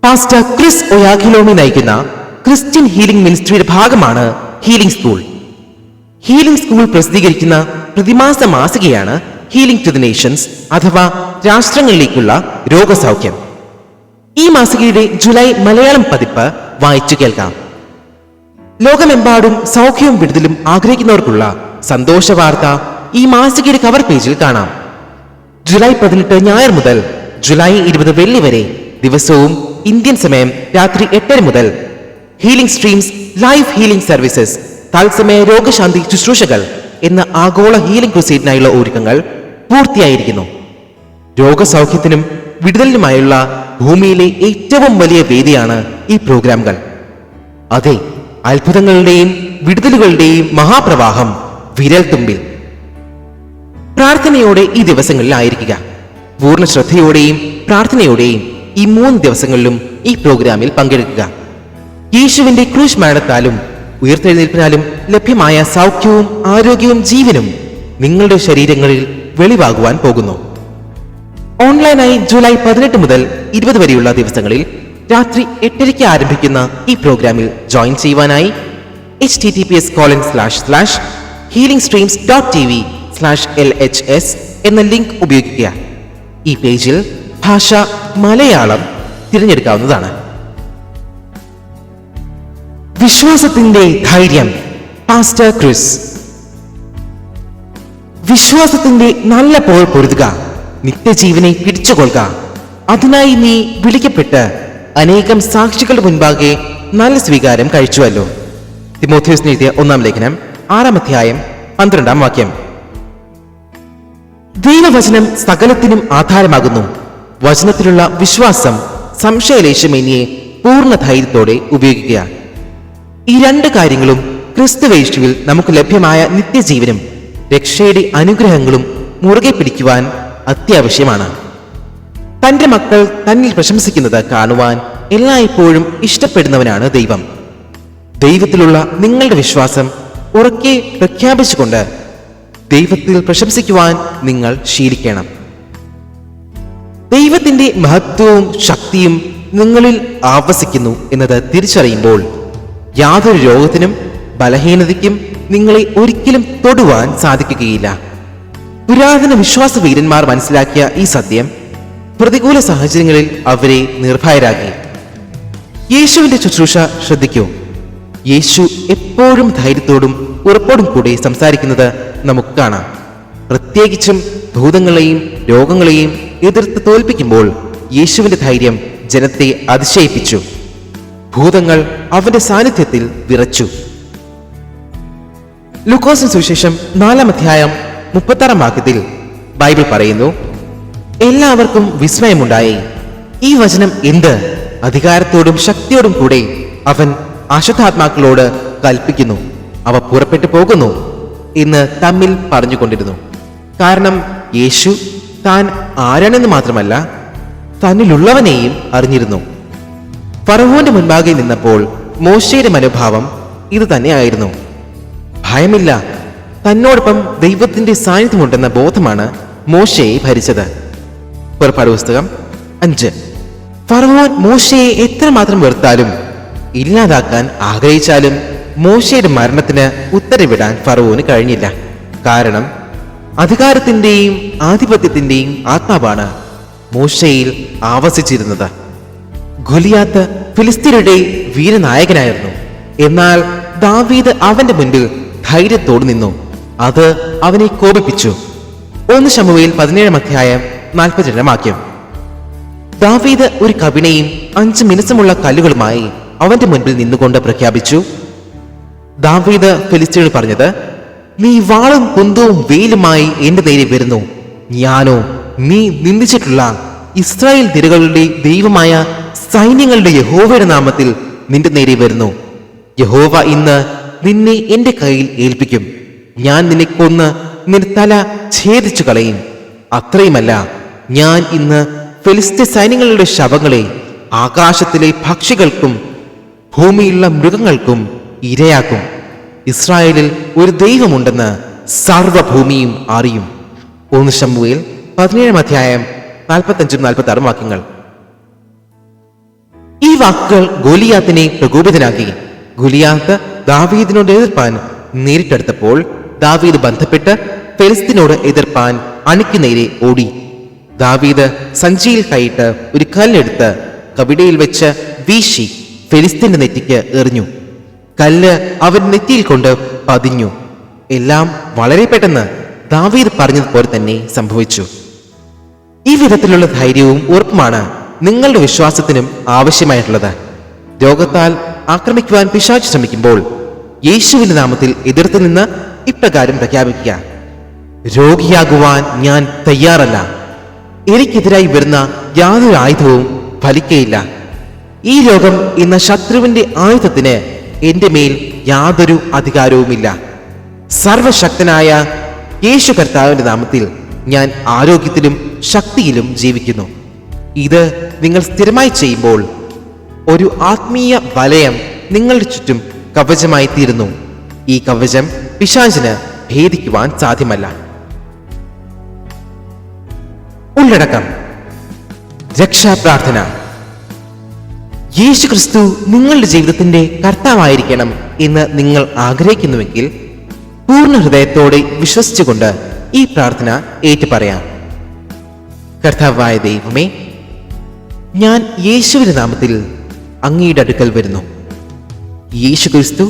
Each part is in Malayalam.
പാസ്റ്റർ ക്രിസ് ഒയാഖിലോമി നയിക്കുന്ന ക്രിസ്ത്യൻ ഹീലിംഗ് മിനിസ്ട്രിയുടെ ഭാഗമാണ് ഹീലിംഗ് സ്കൂൾ. ഹീലിംഗ് സ്കൂൾ പ്രസിദ്ധീകരിക്കുന്ന പ്രതിമാസ മാസികയാണ് ഹീലിംഗ് ടു ദി നേഷൻസ് അഥവാ രാഷ്ട്രങ്ങളിലേക്കുള്ള രോഗസൗഖ്യം. ഈ മാസികയുടെ ജൂലൈ മലയാളം പതിപ്പ് വായിച്ചു കേൾക്കാം. ലോകമെമ്പാടും സൗഖ്യവും വിടുതലും ആഗ്രഹിക്കുന്നവർക്കുള്ള സന്തോഷ വാർത്ത ഈ മാസികയുടെ കവർ പേജിൽ കാണാം. ജൂലൈ 18 ഞായർ മുതൽ ജൂലൈ 20 വെള്ളി വരെ ദിവസവും ഇന്ത്യൻ സമയം രാത്രി 8:30 മുതൽ healing streams live healing services തത്സമയ രോഗശാന്തി ശുശ്രൂഷകൾ എന്ന ആഗോള ഹീലിംഗ് ക്രൂസേഡിനായുള്ള ഒരുക്കങ്ങൾ പൂർത്തിയായിരിക്കുന്നു. രോഗസൗഖ്യത്തിനും വിടുതലിനുമായുള്ള ഭൂമിയിലെ ഏറ്റവും വലിയ വേദിയാണ് ഈ പ്രോഗ്രാമുകൾ. അതെ, അത്ഭുതങ്ങളുടെയും വിടുതലുകളുടെയും മഹാപ്രവാഹം വിരൽ തുമ്പിൽ. പ്രാർത്ഥനയോടെ ഈ ദിവസങ്ങളിൽ ആയിരിക്കുക. പൂർണ്ണ ശ്രദ്ധയോടെയും പ്രാർത്ഥനയോടെയും ഈ 3 ദിവസങ്ങളിലും ഈ പ്രോഗ്രാമിൽ പങ്കെടുക്കുക. യേശുവിന്റെ ക്രൂശ് മരണത്താലും ഉയർത്തെഴുന്നേൽപ്പിനാലും ലഭ്യമായ സൗഖ്യവും ആരോഗ്യവും ജീവനും നിങ്ങളുടെ ശരീരങ്ങളിൽ വെളിവാകുവാൻ പോകുന്നു. ഓൺലൈനായി ജൂലൈ 18 മുതൽ 20 വരെയുള്ള ദിവസങ്ങളിൽ രാത്രി 8:30 ആരംഭിക്കുന്ന ഈ പ്രോഗ്രാമിൽ ജോയിൻ ചെയ്യുവാനായി https://healingstreams.tv/LHS എന്ന ലിങ്ക് ഉപയോഗിക്കുക. ഈ പേജിൽ ഭാഷ മലയാളം തിരഞ്ഞെടുക്കാവുന്നതാണ്. വിശ്വാസത്തിന്റെ ധൈര്യം. Pastor Chris. വിശ്വാസത്തിന്റെ നല്ല പോർ പൊരുതുക, നിത്യജീവനെ പിടിച്ചുകൊള്ളുക. അതിനായി നീ വിളിക്കപ്പെട്ട് അനേകം സാക്ഷികളുടെ മുൻപാകെ നല്ല സ്വീകാരം കഴിച്ചുവല്ലോ. തിമോഥെയോസിന് എഴുതിയ 1-ാം ലേഖനം 6-ാം അധ്യായം 12-ാം വാക്യം. ദൈവവചനം സകലത്തിനും ആധാരമാകുന്നു. വചനത്തിലുള്ള വിശ്വാസം സംശയലേശമേനിയെ പൂർണ്ണ ധൈര്യത്തോടെ ഉപയോഗിക്കുക. ഈ 2 കാര്യങ്ങളും ക്രിസ്തുവേശുവിൽ നമുക്ക് ലഭ്യമായ നിത്യജീവനും രക്ഷയുടെ അനുഗ്രഹങ്ങളും മുറുകെ പിടിക്കുവാൻ അത്യാവശ്യമാണ്. തന്റെ മക്കൾ തന്നിൽ പ്രശംസിക്കുന്നത് കാണുവാൻ എല്ലായ്പ്പോഴും ഇഷ്ടപ്പെടുന്നവനാണ് ദൈവം. ദൈവത്തിലുള്ള നിങ്ങളുടെ വിശ്വാസം ഉറക്കെ പ്രഖ്യാപിച്ചുകൊണ്ട് ദൈവത്തിൽ പ്രശംസിക്കുവാൻ നിങ്ങൾ ശീലിക്കണം. ദൈവത്തിന്റെ മഹത്വവും ശക്തിയും നിങ്ങളിൽ ആവസിക്കുന്നു എന്നത് തിരിച്ചറിയുമ്പോൾ യാതൊരു രോഗത്തിനും ബലഹീനതയ്ക്കും നിങ്ങളെ ഒരിക്കലും തൊടുവാൻ സാധിക്കുകയില്ല. പുരാതന വിശ്വാസ വീരന്മാർ മനസ്സിലാക്കിയ ഈ സത്യം പ്രതികൂല സാഹചര്യങ്ങളിൽ അവരെ നിർഭയരാക്കി. യേശുവിന്റെ ശുശ്രൂഷ ശ്രദ്ധിക്കൂ. യേശു എപ്പോഴും ധൈര്യത്തോടും ഉറപ്പോടും കൂടി സംസാരിക്കുന്നത് നമുക്ക് കാണാം. പ്രത്യേകിച്ചും ഭൂതങ്ങളെയും രോഗങ്ങളെയും എതിർത്ത് തോൽപ്പിക്കുമ്പോൾ യേശുവിന്റെ ധൈര്യം ജനത്തെ അതിശയിപ്പിച്ചു. ഭൂതങ്ങൾ അവന്റെ സാന്നിധ്യത്തിൽ വിറച്ചു. ലൂക്കോസിന് സുവിശേഷം 4-ാം അധ്യായം 36-ാം വാക്യത്തിൽ ബൈബിൾ പറയുന്നു, എല്ലാവർക്കും വിസ്മയമുണ്ടായി. ഈ വചനം എന്ത്? അധികാരത്തോടും ശക്തിയോടും കൂടെ അവൻ അശുദ്ധാത്മാക്കളോട് കൽപ്പിക്കുന്നു, അവ പുറപ്പെട്ടു പോകുന്നു എന്ന് തമ്മിൽ പറഞ്ഞുകൊണ്ടിരുന്നു. കാരണം യേശു താൻ ആരാണെന്ന് മാത്രമല്ല തന്നിലുള്ളവനെയും അറിഞ്ഞിരുന്നു. ഫറവോന്റെ മുൻപാകെ നിന്നപ്പോൾ മോശയുടെ മനോഭാവം ഇത് തന്നെയായിരുന്നു. ഭയമില്ല, തന്നോടൊപ്പം ദൈവത്തിന്റെ സാന്നിധ്യമുണ്ടെന്ന ബോധമാണ് മോശയെ ഭരിച്ചത്. പുറപ്പാട് പുസ്തകം 5. ഫറവോൻ മോശയെ എത്രമാത്രം വെറുത്താലും ഇല്ലാതാക്കാൻ ആഗ്രഹിച്ചാലും മോശയുടെ മരണത്തിന് ഉത്തരവിടാൻ ഫറവോന് കഴിഞ്ഞില്ല. കാരണം അധികാരത്തിന്റെയും ആധിപത്യത്തിന്റെയും ആത്മാവാണ് മോശയിൽ ആവസിച്ചിരുന്നത്. ഗൊലിയാത്ത് ഫിലിസ്ത്യരുടെ വീരനായകനായിരുന്നു. എന്നാൽ ദാവീദ് അവന്റെ മുൻപിൽ ധൈര്യത്തോട് നിന്നു. അത് അവനെ കോപിപ്പിച്ചു. 1 ശമൂവേൽ 17-ാം അധ്യായം 42-ാം വാക്യം. ദാവീദ് ഒരു കവിണയും 5 മിനുസമുള്ള കല്ലുകളുമായി അവന്റെ മുൻപിൽ നിന്നുകൊണ്ട് പ്രഖ്യാപിച്ചു. ദാവീദ് ഫിലിസ്ത്യരോട് പറഞ്ഞത്, നീ വാളും കുന്തവും വേലുമായി എന്റെ നേരെ വരുന്നു. ഞാനോ നീ നിന്ദിച്ചിട്ടുള്ള ഇസ്രായേൽ നിരകളുടെ ദൈവമായ സൈന്യങ്ങളുടെ യഹോവയുടെ നാമത്തിൽ നിന്റെ നേരെ വരുന്നു. യഹോവ ഇന്ന് നിന്നെ എന്റെ കയ്യിൽ ഏൽപ്പിക്കും. ഞാൻ നിന്നെ കൊന്ന് നിന്റെ തല ഛേദിച്ചു കളയും. അത്രയുമല്ല, ഞാൻ ഇന്ന് ഫിലിസ്ത്യ സൈന്യങ്ങളുടെ ശവങ്ങളെ ആകാശത്തിലെ പക്ഷികൾക്കും ഭൂമിയിലുള്ള മൃഗങ്ങൾക്കും ഇരയാക്കും. ഇസ്രായേലിൽ ഒരു ദൈവമുണ്ടെന്ന് സർവഭൂമിയും അറിയും. 1 ശമൂവേൽ 17-ാം അധ്യായം 45-46 വാക്യങ്ങൾ. ഈ വാക്കുകൾ ഗോലിയാത്തിനെ പ്രകോപിതനാക്കി. ഗോലിയാത്ത് ദാവീദിനോട് എതിർപ്പാൻ നേരിട്ടെടുത്തപ്പോൾ ദാവീദ് ബന്ധപ്പെട്ട് ഫെലിസ്തീനോട് എതിർപ്പാൻ അണിക്ക് നേരെ ഓടി. ദാവീദ് സഞ്ചിയിൽ കൈയിട്ട് ഒരു കല്ലെടുത്ത് കവിടയിൽ വെച്ച് വീശി ഫെലിസ്തീന്റെ നെറ്റിക്ക് എറിഞ്ഞു. കല്ല് അവൻ നെറ്റിയിൽ കൊണ്ട് പതിഞ്ഞു. എല്ലാം വളരെ പെട്ടെന്ന് ദാവീദ് പറഞ്ഞതുപോലെ തന്നെ സംഭവിച്ചു. ഈ വിധത്തിലുള്ള ധൈര്യവും ഉറപ്പുമാണ് നിങ്ങളുടെ വിശ്വാസത്തിനും ആവശ്യമായിട്ടുള്ളത്. രോഗത്താൽ ആക്രമിക്കുവാൻ പിശാച് ശ്രമിക്കുമ്പോൾ യേശുവിന്റെ നാമത്തിൽ എതിർത്ത് നിന്ന് ഇപ്രകാരം പ്രഖ്യാപിക്കുക: രോഗിയാകുവാൻ ഞാൻ തയ്യാറല്ല. എനിക്കെതിരായി വരുന്ന യാതൊരു ആയുധവും ഫലിക്കയില്ല. ഈ രോഗം എന്ന ശത്രുവിന്റെ ആയുധത്തിന് എന്റെ മേൽ യാതൊരു അധികാരവുമില്ല. സർവശക്തനായ യേശു കർത്താവിന്റെ നാമത്തിൽ ഞാൻ ആരോഗ്യത്തിലും ശക്തിയിലും ജീവിക്കുന്നു. ഇത് നിങ്ങൾ സ്ഥിരമായി ചെയ്യുമ്പോൾ ഒരു ആത്മീയ വലയം നിങ്ങളുടെ ചുറ്റും കവചമായി തീരുന്നു. ഈ കവചം പിശാചിന് ഭേദിക്കുവാൻ സാധ്യമല്ല. ഉള്ളടക്കം: രക്ഷാപ്രാർത്ഥന. യേശു ക്രിസ്തു നിങ്ങളുടെ ജീവിതത്തിന്റെ കർത്താവായിരിക്കണം എന്ന് നിങ്ങൾ ആഗ്രഹിക്കുന്നുവെങ്കിൽ പൂർണ്ണ ഹൃദയത്തോടെ വിശ്വസിച്ചുകൊണ്ട് ഈ പ്രാർത്ഥന ഏറ്റുപറയാം. കർത്താവായ ദൈവമേ, ഞാൻ യേശുവിന്റെ നാമത്തിൽ അങ്ങയുടെ അടുക്കൽ വരുന്നു. യേശു ക്രിസ്തു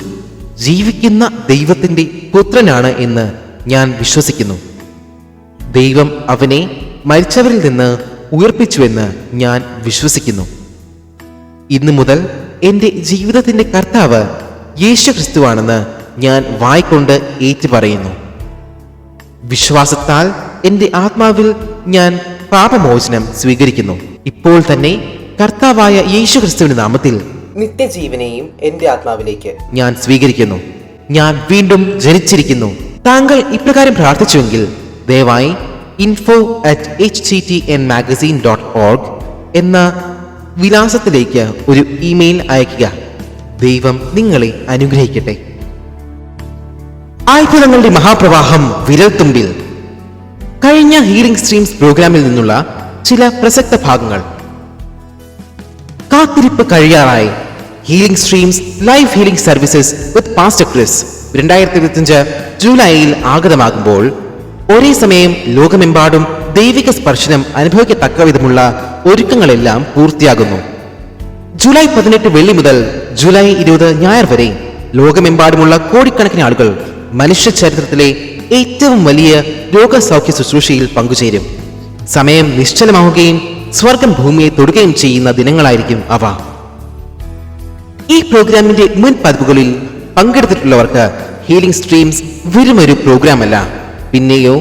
ജീവിക്കുന്ന ദൈവത്തിന്റെ പുത്രനാണ് എന്ന് ഞാൻ വിശ്വസിക്കുന്നു. ദൈവം അവനെ മരിച്ചവരിൽ നിന്ന് ഉയർപ്പിച്ചുവെന്ന് ഞാൻ വിശ്വസിക്കുന്നു. ഇന്നു മുതൽ എൻ്റെ ജീവിതത്തിന്റെ കർത്താവ് യേശു ക്രിസ്തുവാണെന്ന് ഞാൻ വായ്കൊണ്ട് ഏറ്റുപറയുന്നു. വിശ്വാസത്താൽ എൻ്റെ ആത്മാവിൽ ഞാൻ പാപമോചനം സ്വീകരിക്കുന്നു. ഇപ്പോൾ തന്നെ കർത്താവായ യേശു ക്രിസ്തുവിന്റെ നാമത്തിൽ നിത്യജീവനെയും എൻ്റെ ആത്മാവിലേക്ക് ഞാൻ സ്വീകരിക്കുന്നു. ഞാൻ വീണ്ടും ജനിച്ചിരിക്കുന്നു. താങ്കൾ ഇപ്രകാരം പ്രാർത്ഥിച്ചുവെങ്കിൽ ദയവായി info@httnmagazine.org എന്ന വിലാസത്തിലേക്ക് ഒരു ഇമെയിൽ അയയ്ക്കുക. ദൈവം നിങ്ങളെ അനുഗ്രഹിക്കട്ടെ. അത്ഭുതങ്ങളുടെ മഹാപ്രവാഹം വിരൽത്തുമ്പിൽ. കഴിഞ്ഞ ഹീലിംഗ് സ്ട്രീംസ് പ്രോഗ്രാമിൽ നിന്നുള്ള ചില പ്രസക്ത ഭാഗങ്ങൾ. കാത്തിരിപ്പ് കഴിയാറായി. Healing streams live healing services with pastor Chris 2025 ജൂലൈയിൽ ആഗതമാകുമ്പോൾ ഒരേ സമയം ലോകമെമ്പാടും ദൈവിക സ്പർശനം അനുഭവിക്കത്തക്ക വിധമുള്ള ഒരുക്കങ്ങളെല്ലാം പൂർത്തിയാകുന്നു. ജൂലൈ 18 വെള്ളി മുതൽ ജൂലൈ 20 ഞായർ വരെ ലോകമെമ്പാടുമുള്ള കോടിക്കണക്കിന് ആളുകൾ മനുഷ്യ ചരിത്രത്തിലെ ഏറ്റവും വലിയ രോഗസൗഖ്യ ശുശ്രൂഷയിൽ പങ്കുചേരും. സമയം നിശ്ചലമാവുകയും സ്വർഗം ഭൂമിയെ തൊടുകയും ചെയ്യുന്ന ദിനങ്ങളായിരിക്കും അവ. ഈ പ്രോഗ്രാമിന്റെ മുൻ പതിപ്പുകളിൽ പങ്കെടുത്തിട്ടുള്ളവർക്ക് ഹീലിംഗ് സ്ട്രീംസ് വെറുമൊരു പ്രോഗ്രാമല്ല, പിന്നെയോ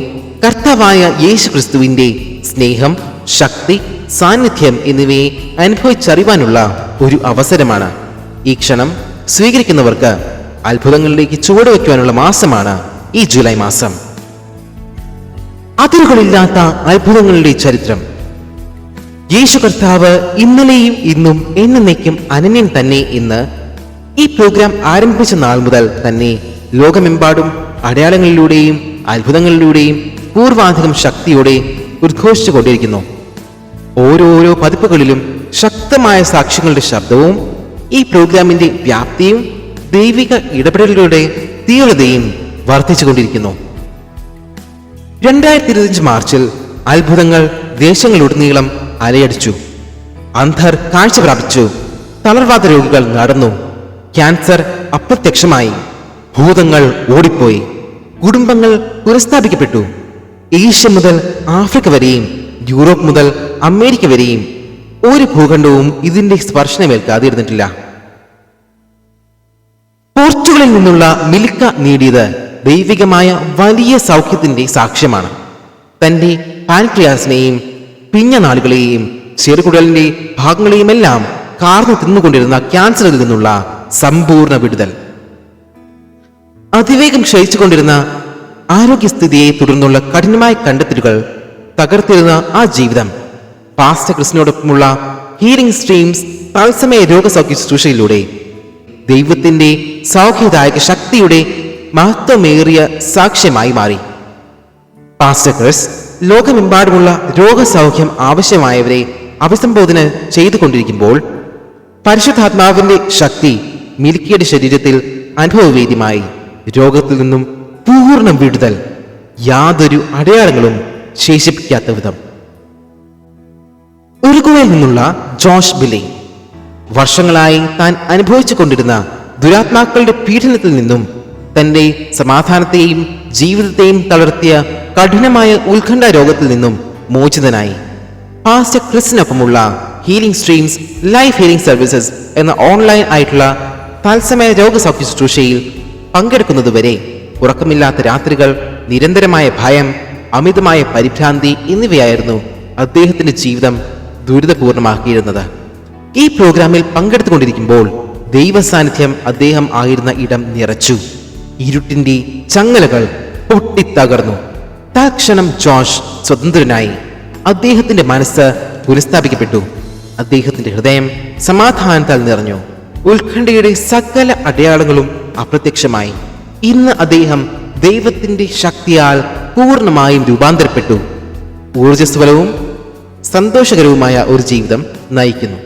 കർത്താവായ യേശു ക്രിസ്തുവിന്റെ സ്നേഹം, ശക്തി, സാന്നിധ്യം എന്നിവയെ അനുഭവിച്ചറിയാനുള്ള ഒരു അവസരമാണ്. ഈ ക്ഷണം സ്വീകരിക്കുന്നവർക്ക് അത്ഭുതങ്ങളിലേക്ക് ചുവടുവെക്കുവാനുള്ള മാസമാണ് ഈ ജൂലൈ മാസം. അതിരുകളില്ലാത്ത അത്ഭുതങ്ങളുടെ ചരിത്രം. യേശു കർത്താവ് ഇന്നലെയും ഇന്നും എന്നേക്കും അനന്യൻ തന്നെ എന്ന് ഈ പ്രോഗ്രാം ആരംഭിച്ച നാൾ മുതൽ തന്നെ ലോകമെമ്പാടും അടയാളങ്ങളിലൂടെയും അത്ഭുതങ്ങളിലൂടെയും പൂർവാധികം ശക്തിയോടെ ഉദ്ഘോഷിച്ചുകൊണ്ടിരിക്കുന്നു. ഓരോരോ പതിപ്പുകളിലും ശക്തമായ സാക്ഷ്യങ്ങളുടെ ശബ്ദവും ഈ പ്രോഗ്രാമിന്റെ വ്യാപ്തിയും ദൈവിക ഇടപെടലുകളുടെ തീവ്രതയും വർദ്ധിച്ചുകൊണ്ടിരിക്കുന്നു. 2025 മാർച്ചിൽ അത്ഭുതങ്ങൾ ദേശങ്ങളിലുടനീളം അലയടിച്ചു. അന്ധർ കാഴ്ച പ്രാപിച്ചു. തളർവാദ രോഗികൾ നടന്നു. ക്യാൻസർ അപ്രത്യക്ഷമായി. ഭൂതങ്ങൾ ഓടിപ്പോയി. കുടുംബങ്ങൾ പുനഃസ്ഥാപിക്കപ്പെട്ടു. ഏഷ്യ മുതൽ ആഫ്രിക്ക വരെയും യൂറോപ്പ് മുതൽ അമേരിക്ക വരെയും ഒരു ഭൂഖണ്ഡവും ഇതിന്റെ സ്പർശനമേൽക്കാതെ ഇരുന്നിട്ടില്ല. പോർച്ചുഗലിൽ നിന്നുള്ള മിൽക്ക നേടിയത് ദൈവികമായ വലിയ സൗഖ്യത്തിന്റെ സാക്ഷ്യമാണ്. തന്റെ പാൻക്രിയാസിനെയും പിഞ്ഞനാളുകളെയും ചെറുകുടലിന്റെ ഭാഗങ്ങളെയുമെല്ലാം കാർന്നു തിന്നുകൊണ്ടിരുന്ന ക്യാൻസറിൽ നിന്നുള്ള സമ്പൂർണ്ണ വിടുതൽ. അതിവേഗം ക്ഷയിച്ചുകൊണ്ടിരുന്ന ആരോഗ്യസ്ഥിതിയെ തുടർന്നുള്ള കഠിനമായ കണ്ടെത്തലുകൾ തകർത്തിരുന്ന ആ ജീവിതം പാസ്റ്റർ ക്രിസ്റ്റിനോടൊപ്പമുള്ള ഹീലിംഗ് സ്ട്രീംസ് തത്സമയ രോഗസൗഖ്യ ശുശ്രൂഷയിലൂടെ ദൈവത്തിന്റെ സൗഖ്യദായക ശക്തിയുടെ മഹത്വമേറിയ സാക്ഷ്യമായി മാറി. പാസ്റ്റർ ക്രിസ് ലോകമെമ്പാടുമുള്ള രോഗസൗഖ്യം ആവശ്യമായവരെ അഭിസംബോധന ചെയ്തുകൊണ്ടിരിക്കുമ്പോൾ പരിശുദ്ധാത്മാവിന്റെ ശക്തി മിൽക്കിയുടെ ശരീരത്തിൽ അനുഭവവേദ്യമായി. രോഗത്തിൽ നിന്നും പൂർണ്ണ വിടുതൽ, യാതൊരു അടയാളങ്ങളും ശേഷിപ്പിക്കാത്ത വിധം. ഉരുഗ്വേയിൽ നിന്നുള്ള ജോഷ് ബില്ലി വർഷങ്ങളായി താൻ അനുഭവിച്ചു കൊണ്ടിരുന്ന ദുരാത്മാക്കളുടെ പീഡനത്തിൽ നിന്നും തന്റെ സമാധാനത്തെയും ജീവിതത്തെയും തളർത്തിയ കഠിനമായ ഉത്കണ്ഠ രോഗത്തിൽ നിന്നും മോചിതനായി. പാസ്റ്റർ ക്രിസിനൊപ്പമുള്ള healing streams life healing services എന്ന ഓൺലൈൻ ആയിട്ടുള്ള തത്സമയ രോഗസൗഖ്യ ശുശ്രൂഷയിൽ പങ്കെടുക്കുന്നതുവരെ ഉറക്കമില്ലാത്ത രാത്രികൾ, നിരന്തരമായ ഭയം, അമിതമായ പരിഭ്രാന്തി എന്നിവയായിരുന്നു അദ്ദേഹത്തിന്റെ ജീവിതം ദുരിതപൂർണമാക്കിയിരുന്നത്. ഈ പ്രോഗ്രാമിൽ പങ്കെടുത്തുകൊണ്ടിരിക്കുമ്പോൾ ദൈവസാന്നിധ്യം അദ്ദേഹം ആയിരുന്ന ഇടം നിറച്ചു. ഇരുട്ടിന്റെ ചങ്ങലകൾ പൊട്ടിത്തകർന്നു. തൽക്ഷണം ജോഷ് സ്വതന്ത്രനായി. അദ്ദേഹത്തിന്റെ മനസ്സ് പുനഃസ്ഥാപിക്കപ്പെട്ടു. അദ്ദേഹത്തിന്റെ ഹൃദയം സമാധാനത്താൽ നിറഞ്ഞു. ഉത്കണ്ഠയുടെ സകല അടയാളങ്ങളും അപ്രത്യക്ഷമായി. ഇന്ന് അദ്ദേഹം ദൈവത്തിന്റെ ശക്തിയാൽ പൂർണ്ണമായും രൂപാന്തരപ്പെട്ടു. ഊർജ്ജസ്വലവും സന്തോഷകരവുമായ ഒരു ജീവിതം നയിക്കുന്നു.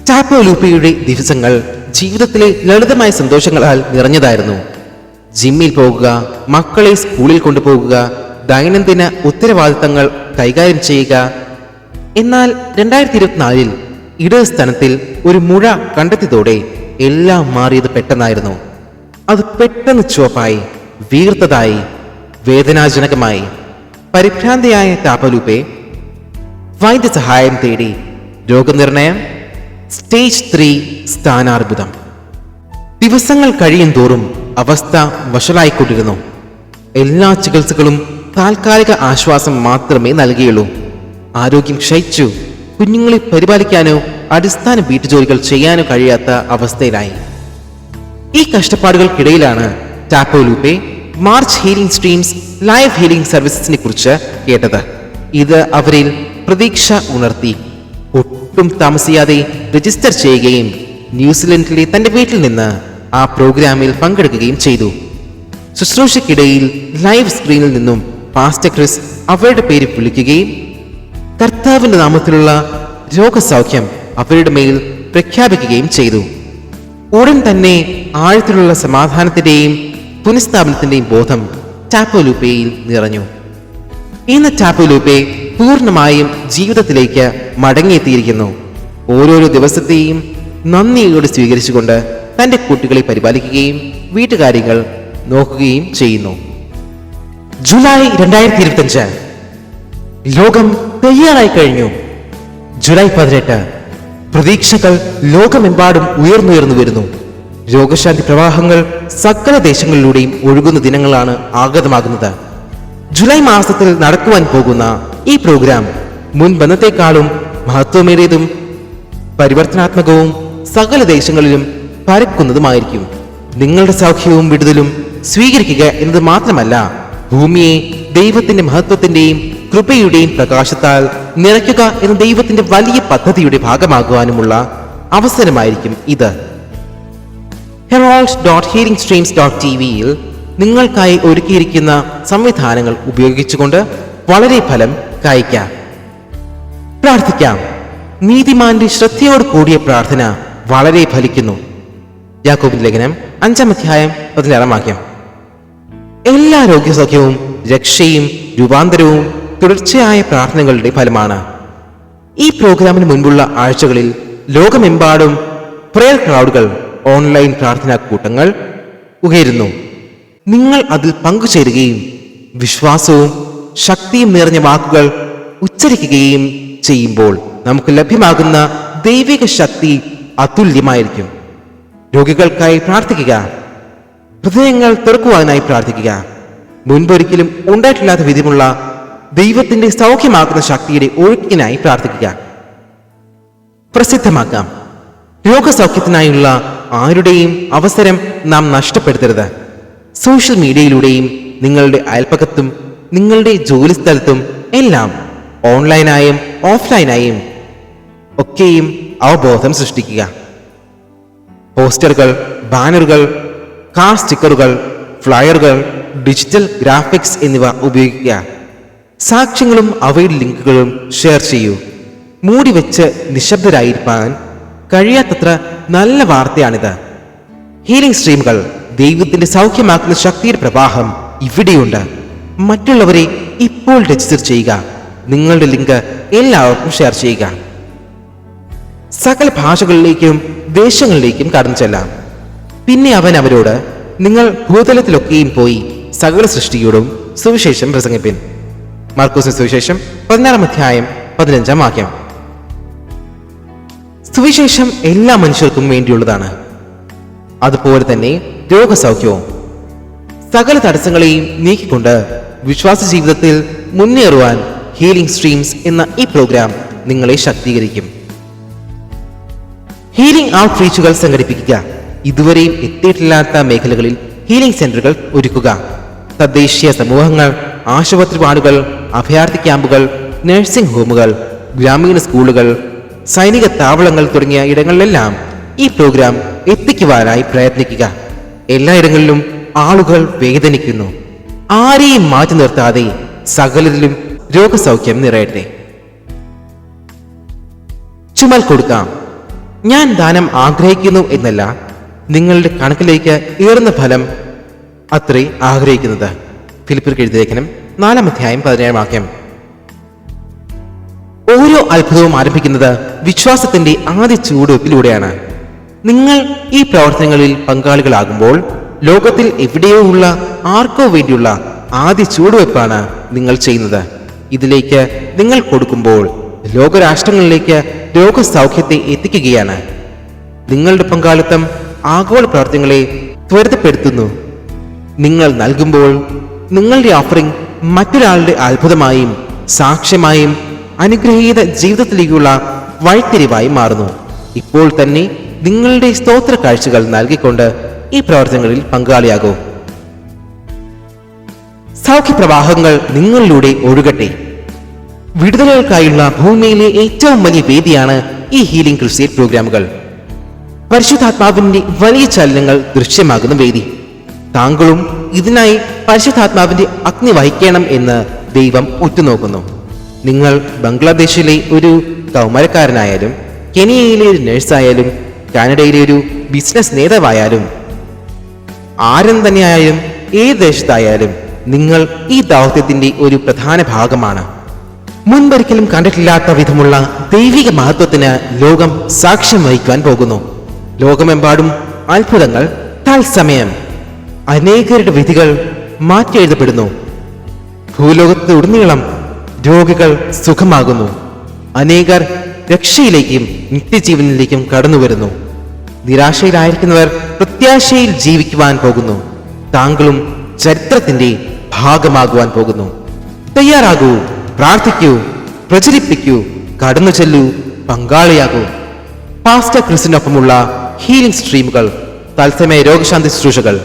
ടാപ്പോ ലൂപ്പിയുടെ ദിവസങ്ങൾ ജീവിതത്തിലെ ലളിതമായ സന്തോഷങ്ങളാൽ നിറഞ്ഞതായിരുന്നു. ജിമ്മിൽ പോകുക, മക്കളെ സ്കൂളിൽ കൊണ്ടുപോകുക, ദൈനംദിന ഉത്തരവാദിത്തങ്ങൾ കൈകാര്യം ചെയ്യുക. എന്നാൽ 2024 ഇടത് സ്ഥാനത്തിൽ ഒരു മുഴ കണ്ടെത്തിയതോടെ എല്ലാം മാറിയത് പെട്ടെന്നായിരുന്നു. അത് പെട്ടെന്ന് ചുവപ്പായി, വീർത്തതായി, വേദനാജനകമായി. പരിഭ്രാന്തിയായ ടാപ്പലൂപ്പെ വൈദ്യസഹായം തേടി. രോഗനിർണയം സ്റ്റേജ് 3 സ്ഥാനാർബുദം. ദിവസങ്ങൾ കഴിയും തോറും അവസ്ഥ വഷളായിക്കൊണ്ടിരുന്നു. എല്ലാ ചികിത്സകളും താൽക്കാലിക ആശ്വാസം മാത്രമേ നൽകിയുള്ളൂ. ആരോഗ്യം ക്ഷയിച്ചു. കുഞ്ഞുങ്ങളെ പരിപാലിക്കാനോ അടിസ്ഥാന വീട്ടുജോലികൾ ചെയ്യാനോ കഴിയാത്ത അവസ്ഥയിലായി. ഈ കഷ്ടപ്പാടുകൾക്കിടയിലാണ് Tapo Lupe March healing streams live healing സർവീസസിനെ കുറിച്ച് കേട്ടത്. ഇത് അവരിൽ പ്രതീക്ഷ ഉണർത്തി. ഒട്ടും താമസിയാതെ രജിസ്റ്റർ ചെയ്യുകയും ന്യൂസിലൻഡിലെ തന്റെ വീട്ടിൽ നിന്ന് ആ പ്രോഗ്രാമിൽ പങ്കെടുക്കുകയും ചെയ്തു. ശുശ്രൂഷയ്ക്കിടയിൽ ലൈവ് സ്ക്രീനിൽ നിന്നും പാസ്റ്റർ ക്രിസ് അവരുടെ പേര് വിളിക്കുകയും കർത്താവിന്റെ നാമത്തിലുള്ള രോഗസൗഖ്യം അവരുടെ മേൽ പ്രഖ്യാപിക്കുകയും ചെയ്തു. ഉടൻ തന്നെ ആഴത്തിലുള്ള സമാധാനത്തിന്റെയും പുനഃസ്ഥാപനത്തിന്റെയും ബോധം ടാപ്പോ ലൂപ്പയിൽ നിറഞ്ഞു. ഇന്ന് ടാപ്പോ ലൂപ്പെ പൂർണ്ണമായും ജീവിതത്തിലേക്ക് മടങ്ങിയെത്തിയിരിക്കുന്നു. ഓരോരോ ദിവസത്തെയും നന്ദിയോടെ സ്വീകരിച്ചുകൊണ്ട് തന്റെ കുട്ടികളെ പരിപാലിക്കുകയും വീട്ടുകാര്യങ്ങൾ നോക്കുകയും ചെയ്യുന്നു. ജൂലൈ 2025 ലോകം തയ്യാറായി കഴിഞ്ഞു. ജൂലൈ 18 പ്രതീക്ഷകൾ ലോകമെമ്പാടും ഉയർന്നുയർന്നു വരുന്നു. രോഗശാന്തി പ്രവാഹങ്ങൾ സകല ദേശങ്ങളിലൂടെയും ഒഴുകുന്ന ദിനങ്ങളാണ് ആഗതമാകുന്നത്. ജൂലൈ മാസത്തിൽ നടക്കുവാൻ പോകുന്ന ഈ പ്രോഗ്രാം മുൻപന്നത്തെക്കാളും മഹത്വമേറിയതും പരിവർത്തനാത്മകവും സകല ദേശങ്ങളിലും പരക്കുന്നതുമായിരിക്കും. നിങ്ങളുടെ സൗഖ്യവും വിടുതലും സ്വീകരിക്കുക എന്നത് മാത്രമല്ല, ഭൂമിയെ ദൈവത്തിന്റെ മഹത്വത്തിന്റെയും കൃപയുടെയും പ്രകാശത്താൽ നിറയ്ക്കുക എന്ന ദൈവത്തിന്റെ വലിയ പദ്ധതിയുടെ ഭാഗമാകുവാനുമുള്ള അവസരമായിരിക്കും ഇത്. herald.healingstreams.tvയിൽ നിങ്ങൾക്കായി ഒരുക്കിയിരിക്കുന്ന സംവിധാനങ്ങൾ ഉപയോഗിച്ചുകൊണ്ട് വളരെ ഫലം കായ്ക്കാം. പ്രാർത്ഥിക്കാം. നീതിമാന്റെ ശ്രദ്ധയോട് കൂടിയ പ്രാർത്ഥന വളരെ ഫലിക്കുന്നു. യാക്കോബിന്റെ ലേഖനം 5-ാം അധ്യായം 16-ാം വാക്യം. എല്ലാ രോഗ്യസൗഖ്യവും രക്ഷയും രൂപാന്തരവും തുടർച്ചയായ പ്രാർത്ഥനകളുടെ ഫലമാണ്. ഈ പ്രോഗ്രാമിന് മുൻപുള്ള ആഴ്ചകളിൽ ലോകമെമ്പാടും പ്രയർ ക്രൗഡുകൾ, ഓൺലൈൻ പ്രാർത്ഥനാ കൂട്ടങ്ങൾ ഉയരുന്നു. നിങ്ങൾ അതിൽ പങ്കുചേരുകയും വിശ്വാസവും ശക്തിയും നിറഞ്ഞ വാക്കുകൾ ഉച്ചരിക്കുകയും ചെയ്യുമ്പോൾ നമുക്ക് ലഭ്യമാകുന്ന ദൈവിക ശക്തി അതുല്യമായിരിക്കും. രോഗികൾക്കായി പ്രാർത്ഥിക്കുക. ഹൃദയങ്ങൾ തുറക്കുവാനായി പ്രാർത്ഥിക്കുക. മുൻപൊരിക്കലും ഉണ്ടായിട്ടില്ലാത്ത വിധമുള്ള ദൈവത്തിന്റെ സൗഖ്യമാക്കുന്ന ശക്തിയുടെ ഒഴുക്കിനായി പ്രാർത്ഥിക്കുക. പ്രസിദ്ധമാക്കാം. രോഗസൗഖ്യത്തിനായുള്ള ആരുടെയും അവസരം നാം നഷ്ടപ്പെടുത്തരുത്. സോഷ്യൽ മീഡിയയിലൂടെയും നിങ്ങളുടെ അയൽപ്പക്കത്തും നിങ്ങളുടെ ജോലിസ്ഥലത്തും എല്ലാം ഓൺലൈനായും ഓഫ്ലൈനായും ഒക്കെയും അവബോധം സൃഷ്ടിക്കുക. പോസ്റ്ററുകൾ, ബാനറുകൾ, കാർ സ്റ്റിക്കറുകൾ, ഫ്ലയറുകൾ, ഡിജിറ്റൽ ഗ്രാഫിക്സ് എന്നിവ ഉപയോഗിക്കുക. സാക്ഷ്യങ്ങളും അവയുടെ ലിങ്കുകളും ഷെയർ ചെയ്യൂ. മൂടിവെച്ച് നിശബ്ദരായിരിക്കാൻ കഴിയാത്തത്ര നല്ല വാർത്തയാണിത്. ഹീലിംഗ് സ്ട്രീമുകൾ ദൈവത്തിന്റെ സൗഖ്യമാക്കുന്ന ശക്തിയുടെ പ്രവാഹം ഇവിടെയുണ്ട്. മറ്റുള്ളവരെ ഇപ്പോൾ രജിസ്റ്റർ ചെയ്യുക. നിങ്ങളുടെ ലിങ്ക് എല്ലാവർക്കും ഷെയർ ചെയ്യുക. സകല ഭാഷകളിലേക്കും ദേശങ്ങളിലേക്കും കടന്നു ചെല്ലാം. പിന്നെ അവൻ അവരോട്, നിങ്ങൾ ഭൂതലത്തിലൊക്കെയും പോയി സകല സൃഷ്ടിയോടും സുവിശേഷം പ്രസംഗിപ്പിൻ. മാർക്കോസിന്റെ സുവിശേഷം 16:15. സുവിശേഷം എല്ലാ മനുഷ്യർക്കും വേണ്ടിയുള്ളതാണ്. അതുപോലെ തന്നെ രോഗസൗഖ്യവും. സകല തടസ്സങ്ങളെയും നീക്കിക്കൊണ്ട് വിശ്വാസ ജീവിതത്തിൽ മുന്നേറുവാൻ ഹീലിംഗ് സ്ട്രീംസ് എന്ന ഈ പ്രോഗ്രാം നിങ്ങളെ ശക്തീകരിക്കും. ഹീലിംഗ് ഔട്ട്റീച്ചുകൾ സംഘടിപ്പിക്കുക. ഇതുവരെയും എത്തിയിട്ടില്ലാത്ത മേഖലകളിൽ ഹീലിംഗ് സെന്ററുകൾ ഒരുക്കുക. തദ്ദേശീയ സമൂഹങ്ങൾ, ആശുപത്രി വാർഡുകൾ, അഭയാർത്ഥി ക്യാമ്പുകൾ, നഴ്സിംഗ് ഹോമുകൾ, ഗ്രാമീണ സ്കൂളുകൾ, സൈനിക താവളങ്ങൾ തുടങ്ങിയ ഇടങ്ങളിലെല്ലാം ഈ പ്രോഗ്രാം എത്തിക്കുവാനായി പ്രയത്നിക്കുക. എല്ലായിടങ്ങളിലും ആളുകൾ വേദനിക്കുന്നു. ആരെയും മാറ്റി നിർത്താതെ സകലരിലും രോഗസൗഖ്യം നിറയട്ടെ. ചുമൽ കൊടുക്കാം. ഞാൻ ദാനം ആഗ്രഹിക്കുന്നു എന്നല്ല, നിങ്ങളുടെ കണക്കിലേക്ക് ഏറുന്ന ഫലം അത്രേ ആഗ്രഹിക്കുന്നത്. ഫിലിപ്പിയർക്ക് എഴുതിയ ലേഖനം 4:17. ഓരോ അത്ഭുതവും ആരംഭിക്കുന്നത് വിശ്വാസത്തിന്റെ ആദ്യ ചുവടുവെപ്പിലൂടെയാണ്. നിങ്ങൾ ഈ പ്രവർത്തനങ്ങളിൽ പങ്കാളികളാകുമ്പോൾ ലോകത്തിൽ എവിടെയോ ഉള്ള ആർക്കോ വേണ്ടിയുള്ള ആദ്യ ചുവടുവെപ്പാണ് നിങ്ങൾ ചെയ്യുന്നത്. ഇതിലേക്ക് നിങ്ങൾ കൊടുക്കുമ്പോൾ ലോകരാഷ്ട്രങ്ങളിലേക്ക് രോഗസൗഖ്യത്തെ എത്തിക്കുകയാണ്. നിങ്ങളുടെ പങ്കാളിത്തം ആഗോള പ്രവർത്തനങ്ങളെ ത്വരിതപ്പെടുത്തുന്നു. നിങ്ങൾ നൽകുമ്പോൾ നിങ്ങളുടെ ഓഫറിംഗ് മറ്റൊരാളുടെ അത്ഭുതമായും സാക്ഷ്യമായും അനുഗ്രഹീത ജീവിതത്തിലേക്കുള്ള വഴിത്തിരിവായി മാറുന്നു. ഇപ്പോൾ തന്നെ നിങ്ങളുടെ സ്തോത്ര കാഴ്ചകൾ നൽകിക്കൊണ്ട് ഈ പ്രവർത്തനങ്ങളിൽ പങ്കാളിയാകൂ. സൗഖ്യപ്രവാഹങ്ങൾ നിങ്ങളിലൂടെ ഒഴുകട്ടെ. വിടുതലുകൾക്കായുള്ള ഭൂമിയിലെ ഏറ്റവും വലിയ വേദിയാണ് ഈ ഹീലിംഗ് ക്രൂസേഡ് പ്രോഗ്രാമുകൾ. പരിശുദ്ധാത്മാവിന്റെ വലിയ ചലനങ്ങൾ ദൃശ്യമാകുന്ന വേദി. താങ്കളും ഇതിനായി പരിശുദ്ധാത്മാവിന്റെ അഗ്നി വഹിക്കണം എന്ന് ദൈവം ഉറ്റുനോക്കുന്നു. നിങ്ങൾ ബംഗ്ലാദേശിലെ ഒരു കൗമാരക്കാരനായാലും, കെനിയയിലെ ഒരു നഴ്സായാലും, കാനഡയിലെ ഒരു ബിസിനസ് നേതാവായാലും, ആരും തന്നെയായാലും, ഏത് ദേശത്തായാലും നിങ്ങൾ ഈ ദൗത്യത്തിന്റെ ഒരു പ്രധാന ഭാഗമാണ്. മുൻപൊരിക്കലും കണ്ടിട്ടില്ലാത്ത വിധമുള്ള ദൈവിക മഹത്വത്തിന് ലോകം സാക്ഷ്യം വഹിക്കുവാൻ പോകുന്നു. ലോകമെമ്പാടും അത്ഭുതങ്ങൾ തത്സമയം. അനേകരുടെ വിധികൾ മാറ്റിയെഴുതപ്പെടുന്നു. ഭൂലോകത്തിലുടനീളം രോഗികൾ സുഖമാകുന്നു. അനേകർ രക്ഷയിലേക്കും നിത്യജീവനിലേക്കും കടന്നു വരുന്നു. നിരാശയിലായിരിക്കുന്നവർ പ്രത്യാശയിൽ ജീവിക്കുവാൻ പോകുന്നു. താങ്കളും ചരിത്രത്തിന്റെ ഭാഗമാകുവാൻ പോകുന്നു. തയ്യാറാകൂ, പ്രാർത്ഥിക്കൂ, പ്രചരിപ്പിക്കൂ, കടന്നു ചെല്ലൂ, പങ്കാളിയാകൂ. പാസ്റ്റർ ക്രിസിനൊപ്പമുള്ള ഹീലിംഗ് സ്ട്രീമുകൾ, തത്സമയ രോഗശാന്തി ശുശ്രൂഷകൾ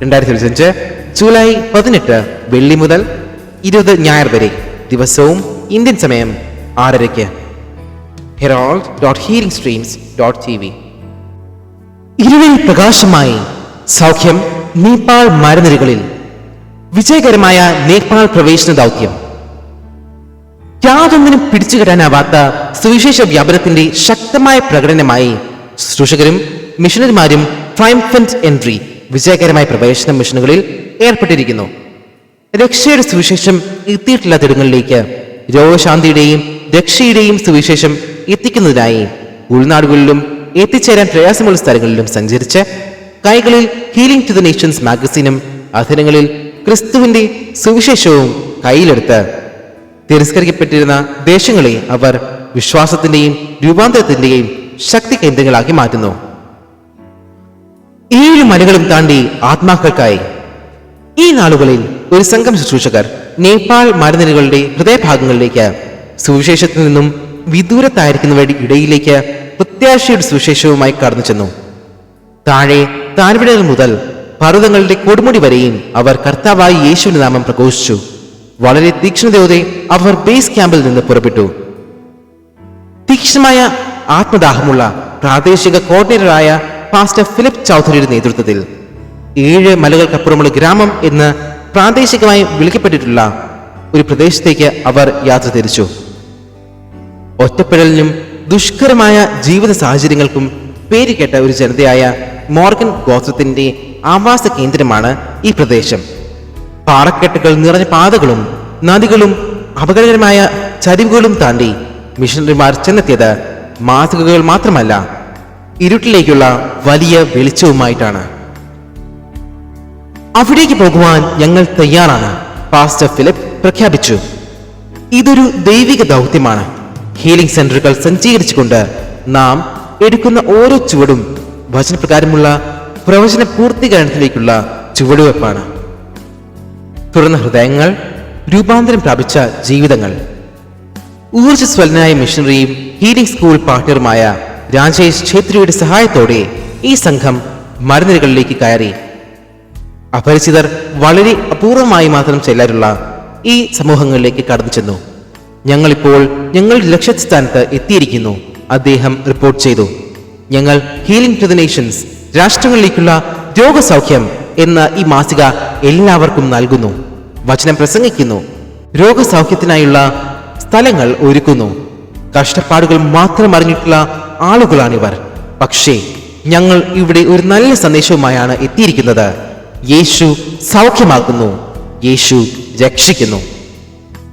2025 ജൂലൈ 18 വെള്ളി മുതൽ 20 ഞായർ വരെ, ദിവസവും ഇന്ത്യൻ സമയം 6:30. herald.healingstreams.tv. ഇരുളിൽ പ്രകാശമായി. സൗഖ്യം നേപ്പാൾ മരുന്നരികളിൽ. വിജയകരമായ നേപ്പാൾ പ്രവേശന ദൗത്യം. യാതൊന്നിനും പിടിച്ചുകെട്ടാനാവാത്ത സുവിശേഷ വ്യാപനത്തിന്റെ ശക്തമായ പ്രകടനമായി ശുശ്രൂഷകരും മിഷണറിമാരും ട്രയംഫന്റ് എൻട്രി വിജയകരമായ പ്രവേശന മിഷനുകളിൽ ഏർപ്പെട്ടിരിക്കുന്നു. രക്ഷയുടെ സുവിശേഷം എത്തിയിട്ടില്ലാത്തിടങ്ങളിലേക്ക് രോഗശാന്തിയുടെയും രക്ഷയുടെയും സുവിശേഷം എത്തിക്കുന്നതിനായി ഉൾനാടുകളിലും എത്തിച്ചേരാൻ പ്രയാസമുള്ള സ്ഥലങ്ങളിലും സഞ്ചരിച്ച് കൈകളിൽ ഹീലിംഗ് ടു ദ നേഷൻസ് മാഗസിനും അധരങ്ങളിൽ ക്രിസ്തുവിന്റെ സുവിശേഷവും കയ്യിലെടുത്ത് തിരസ്കരിക്കപ്പെട്ടിരുന്ന ദേശങ്ങളെ അവർ വിശ്വാസത്തിന്റെയും രൂപാന്തരത്തിന്റെയും ശക്തി കേന്ദ്രങ്ങളാക്കി മാറ്റുന്നു. 7 മലകളും താണ്ടി ആത്മാക്കൾക്കായി. ഈ നാളുകളിൽ ഒരു സംഘം ശുശ്രൂഷകർ നേപ്പാൾ മരുന്നിനുകളുടെ ഹൃദയഭാഗങ്ങളിലേക്ക് സുവിശേഷത്തിൽ നിന്നും വിദൂരത്തായിരിക്കുന്നവരുടെ ഇടയിലേക്ക് പ്രത്യാശയുടെ സുവിശേഷവുമായി കടന്നു ചെന്നു. താഴെ താഴ്വരകൾ മുതൽ പർവ്വതങ്ങളുടെ കൊടുമുടി വരെയും അവർ കർത്താവായ യേശുവിന്റെ നാമം പ്രഘോഷിച്ചു. വളരെ തീക്ഷ്ണതയോടെ അവർ ബേസ് ക്യാമ്പിൽ നിന്ന് പുറപ്പെട്ടു. തീക്ഷ്ണമായ ആത്മദാഹമുള്ള പ്രാദേശിക കോർഡിനേറ്ററായ പാസ്റ്റർ ഫിലിപ്പ് ചൗധരിയുടെ നേതൃത്വത്തിൽ 7 മലകൾക്കപ്പുറമുള്ള ഗ്രാമം എന്ന് പ്രാദേശികമായി വിളിക്കപ്പെട്ടിട്ടുള്ള ഒരു പ്രദേശത്തേക്ക് അവർ യാത്ര തിരിച്ചു. ഒറ്റപ്പെടലിനും ദുഷ്കരമായ ജീവിത സാഹചര്യങ്ങൾക്കും പേരുകേട്ട ഒരു ജനതയായ മോർഗൻ ഗോത്രത്തിന്റെ ആവാസ കേന്ദ്രമാണ് ഈ പ്രദേശം. പാറക്കെട്ടുകൾ നിറഞ്ഞ പാതകളും നദികളും അപകടകരമായ ചരിവുകളും താണ്ടി മിഷണറിമാർ ചെന്നെത്തിയത് മാതൃകകൾ മാത്രമല്ല, ഇരുട്ടിലേക്കുള്ള വലിയ വെളിച്ചവുമായിട്ടാണ്. അവിടേക്ക് പോകുവാൻ ഞങ്ങൾ തയ്യാറാണ്, പാസ്റ്റർ ഫിലിപ്പ് പ്രഖ്യാപിച്ചു. ഇതൊരു ദൈവിക ദൗത്യമാണ്. ഹീലിംഗ് സെന്ററുകൾ സജ്ജീകരിച്ചുകൊണ്ട് നാം എടുക്കുന്ന ഓരോ ചുവടും വചനപ്രകാരമുള്ള പ്രവചന പൂർത്തീകരണത്തിലേക്കുള്ള ചുവടുവെപ്പാണ്. തുറന്ന ഹൃദയങ്ങൾ, രൂപാന്തരം പ്രാപിച്ച ജീവിതങ്ങൾ. ഊർജ്ജസ്വലനായ മിഷണറിയും ഹീലിംഗ് സ്കൂൾ പാർട്ട്ണറുമായ രാജേഷ് ഛേത്രിയുടെ സഹായത്തോടെ ഈ സംഘം മരുന്നുകളിലേക്ക് കയറി. അപരിചിതർ വളരെ അപൂർവമായി മാത്രം ചെല്ലാറുള്ള ഈ സമൂഹങ്ങളിലേക്ക് കടന്നു ചെന്നു. ഞങ്ങളിപ്പോൾ ഞങ്ങളുടെ ലക്ഷ്യസ്ഥാനത്ത് എത്തിയിരിക്കുന്നു, അദ്ദേഹം റിപ്പോർട്ട് ചെയ്തു. ഞങ്ങൾ ഹീലിംഗ് ടു ദ നേഷൻസ്, രാഷ്ട്രങ്ങളിലേക്കുള്ള രോഗസൗഖ്യം എന്ന ഈ മാസിക എല്ലാവർക്കും നൽകുന്നു. വചനം പ്രസംഗിക്കുന്നു, രോഗസൗഖ്യത്തിനായുള്ള സ്ഥലങ്ങൾ ഒരുക്കുന്നു. കഷ്ടപ്പാടുകൾ മാത്രം അറിഞ്ഞിട്ടുള്ള ആളുകളാണിവർ. പക്ഷേ ഞങ്ങൾ ഇവിടെ ഒരു നല്ല സന്ദേശവുമായാണ് എത്തിയിരിക്കുന്നത്. യേശു സൗഖ്യമാക്കുന്നു, യേശു രക്ഷിക്കുന്നു.